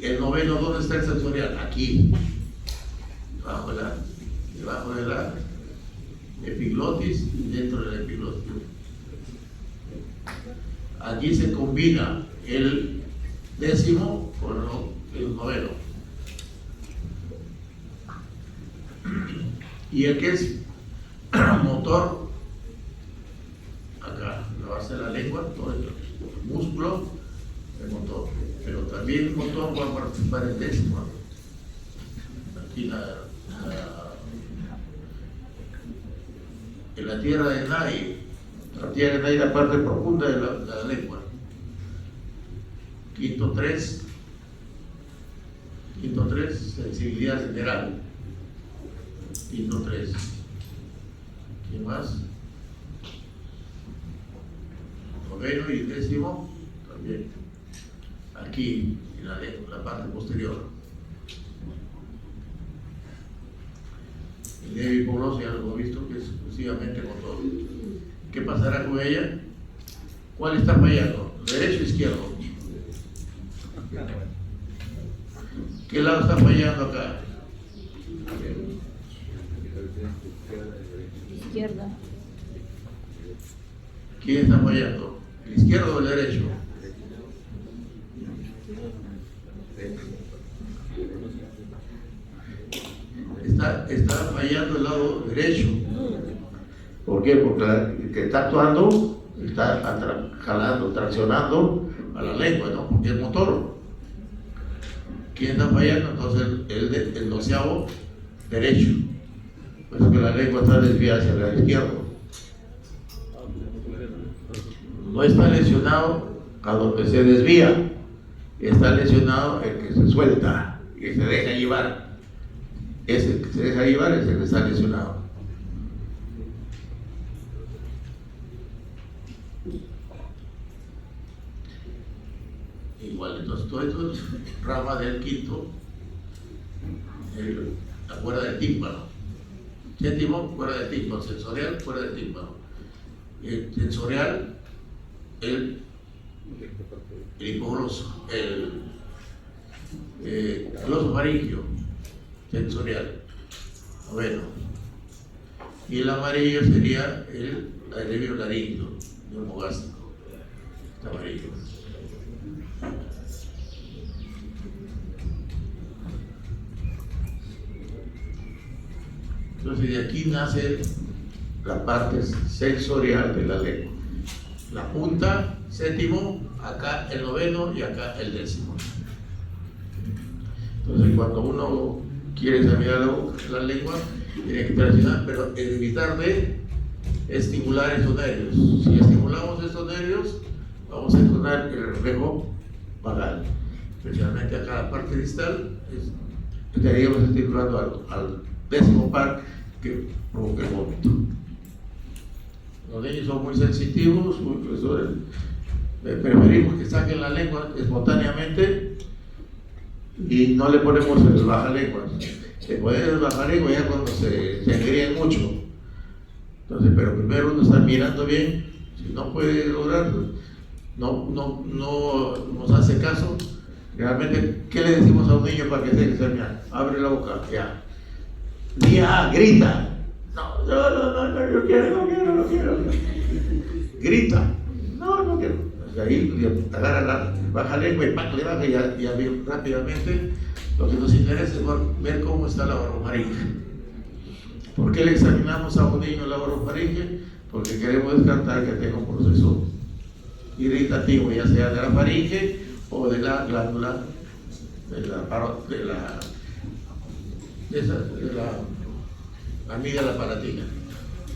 El noveno, ¿dónde está el sensorial? Aquí, debajo de la epiglotis y dentro de la epiglotis. Aquí se combina el décimo con el noveno. Y el que es motor, acá, la base de la lengua, todo el músculo, el motor. Pero también el motor va a participar el décimo. Aquí en la tierra de Nai, la parte profunda de la lengua. Quinto 3, sensibilidad general. Quinto 3. ¿Quién más? Noveno y décimo también. Aquí, en la parte posterior. El débil poloso ya lo hemos visto que es exclusivamente motor. ¿Qué pasará con ella? ¿Cuál está fallando? ¿Derecho o izquierdo? ¿Qué lado está fallando acá? Izquierda. ¿Quién está fallando? ¿El izquierdo o el derecho? Está fallando el lado derecho. ¿Por qué? Porque el que está actuando está jalando, traccionando a la lengua, ¿no? Porque es motor. ¿Quién está fallando? Entonces el doceavo derecho. Por eso que la lengua está desviada hacia el lado izquierdo. No está lesionado a donde se desvía, está lesionado el que se suelta, que se deja llevar. Ese que se deja llevar es el que está lesionado. Igual, entonces todo esto es rama del quinto, la cuerda del tímpano. Séptimo, cuerda del tímpano. Sensorial, cuerda del tímpano. Sensorial, el hipogloso, el gloso faríngeo, sensorial. Bueno, y el amarillo sería el alivio laríngeo, neumogástrico, este amarillo. Entonces de aquí nace la parte sensorial de la lengua. La punta, séptimo, acá el noveno y acá el décimo. Entonces cuando uno quiere examinar la lengua, tiene que traccionar, pero evitar de estimular estos nervios. Si estimulamos estos nervios, vamos a encontrar el reflejo vagal. Especialmente acá la parte distal, estaríamos estimulando al décimo par que provoca el vómito. Los niños son muy sensitivos, preferimos que saquen la lengua espontáneamente y no le ponemos el bajalenguas. Le ponemos el bajalengua ya cuando se engríen mucho. Entonces, pero primero uno está mirando bien, si no puede lograrlo, no nos hace caso. Realmente, ¿qué le decimos a un niño para que se examine? Abre la boca, ya. Día, grita. No, yo quiero. Grita. No quiero. Ahí agarra baja lengua y ¡pac! Le baja y ya bien rápidamente. Lo que nos interesa es ver cómo está la orofaringe. ¿Por qué le examinamos a un niño la orofaringe? Porque queremos descartar que tenga un proceso irritativo, ya sea de la faringe o de la glándula de la amígdala palatina.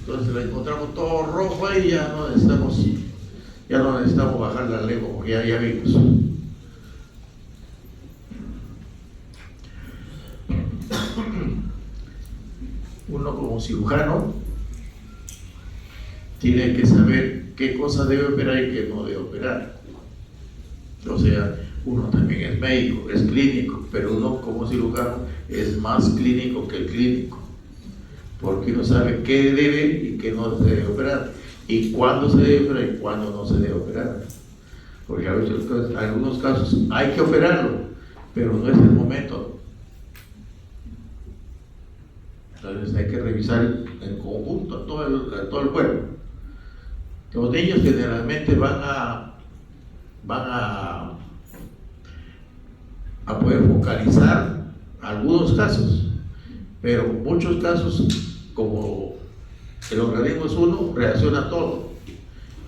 Entonces lo encontramos todo rojo ahí y ya no necesitamos bajar la lengua porque ya vimos. Uno como cirujano tiene que saber qué cosa debe operar y qué no debe operar. O sea, uno también es médico, es clínico, pero uno como cirujano es más clínico que el clínico, porque uno sabe qué debe y qué no se debe operar, y cuándo se debe operar y cuándo no se debe operar. Porque a veces, en algunos casos hay que operarlo, pero no es el momento. Entonces hay que revisar en conjunto todo el cuerpo. Los niños generalmente van a poder focalizar algunos casos, pero muchos casos, como el organismo es uno, reacciona a todo.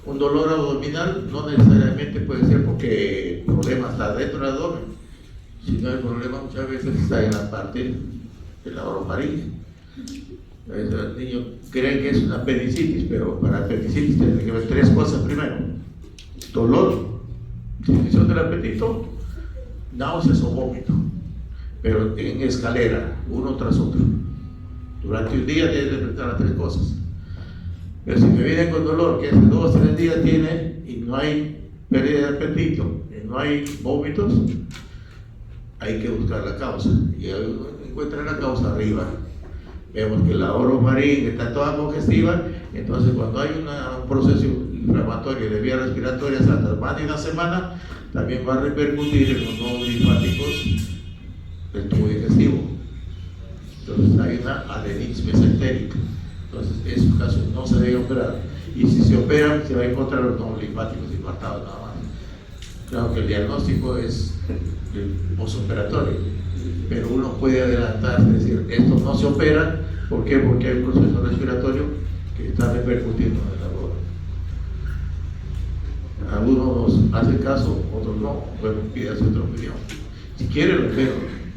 Un dolor abdominal no necesariamente puede ser porque el problema está dentro del abdomen, sino el problema muchas veces está en la parte de la orofaringe. Los niños creen que es una apendicitis, pero para apendicitis tiene que ver tres cosas primero: dolor, disminución del apetito, náuseas o vómito, pero en escalera, uno tras otro. Durante un día debe enfrentar las 3 cosas. Pero si me viene con dolor, que hace 2 o 3 días tiene y no hay pérdida de apetito, y no hay vómitos, hay que buscar la causa. Y encuentra la causa arriba. Vemos que la orofaringe está toda congestiva, entonces cuando hay un proceso inflamatorio de vías respiratorias altas más de una semana, también va a repercutir en los nodos linfáticos del tubo digestivo. Entonces hay una adenitis mesentérica. Entonces, en esos casos no se debe operar. Y si se operan, se va a encontrar los nodos linfáticos infartados nada más. Claro que el diagnóstico es el postoperatorio, pero uno puede adelantar, es decir, esto no se opera. ¿Por qué? Porque hay un proceso respiratorio que está repercutiendo en el labor. Algunos nos hacen caso, otros no. Bueno, pídase otra opinión. Si quiere, lo opero,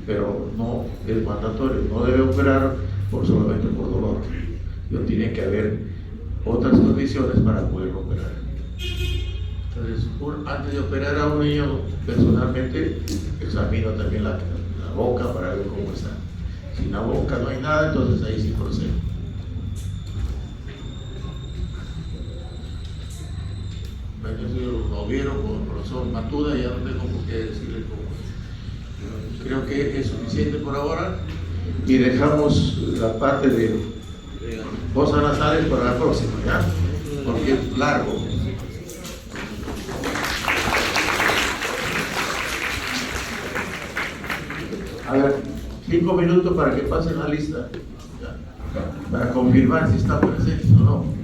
pero no es mandatorio. No debe operar solamente por dolor. Tiene que haber otras condiciones para poder operar. Entonces, antes de operar a un niño, personalmente examino también la boca para ver cómo está. Si en la boca no hay nada, entonces ahí sí procedo. Lo vieron con el profesor Matuda, ya no tengo por qué decirle cómo es. Creo que es suficiente por ahora y dejamos la parte de fosas nasales para la próxima, ¿ya? Porque es largo. A ver, 5 minutos para que pasen la lista, ¿ya? Para confirmar si está presente o no.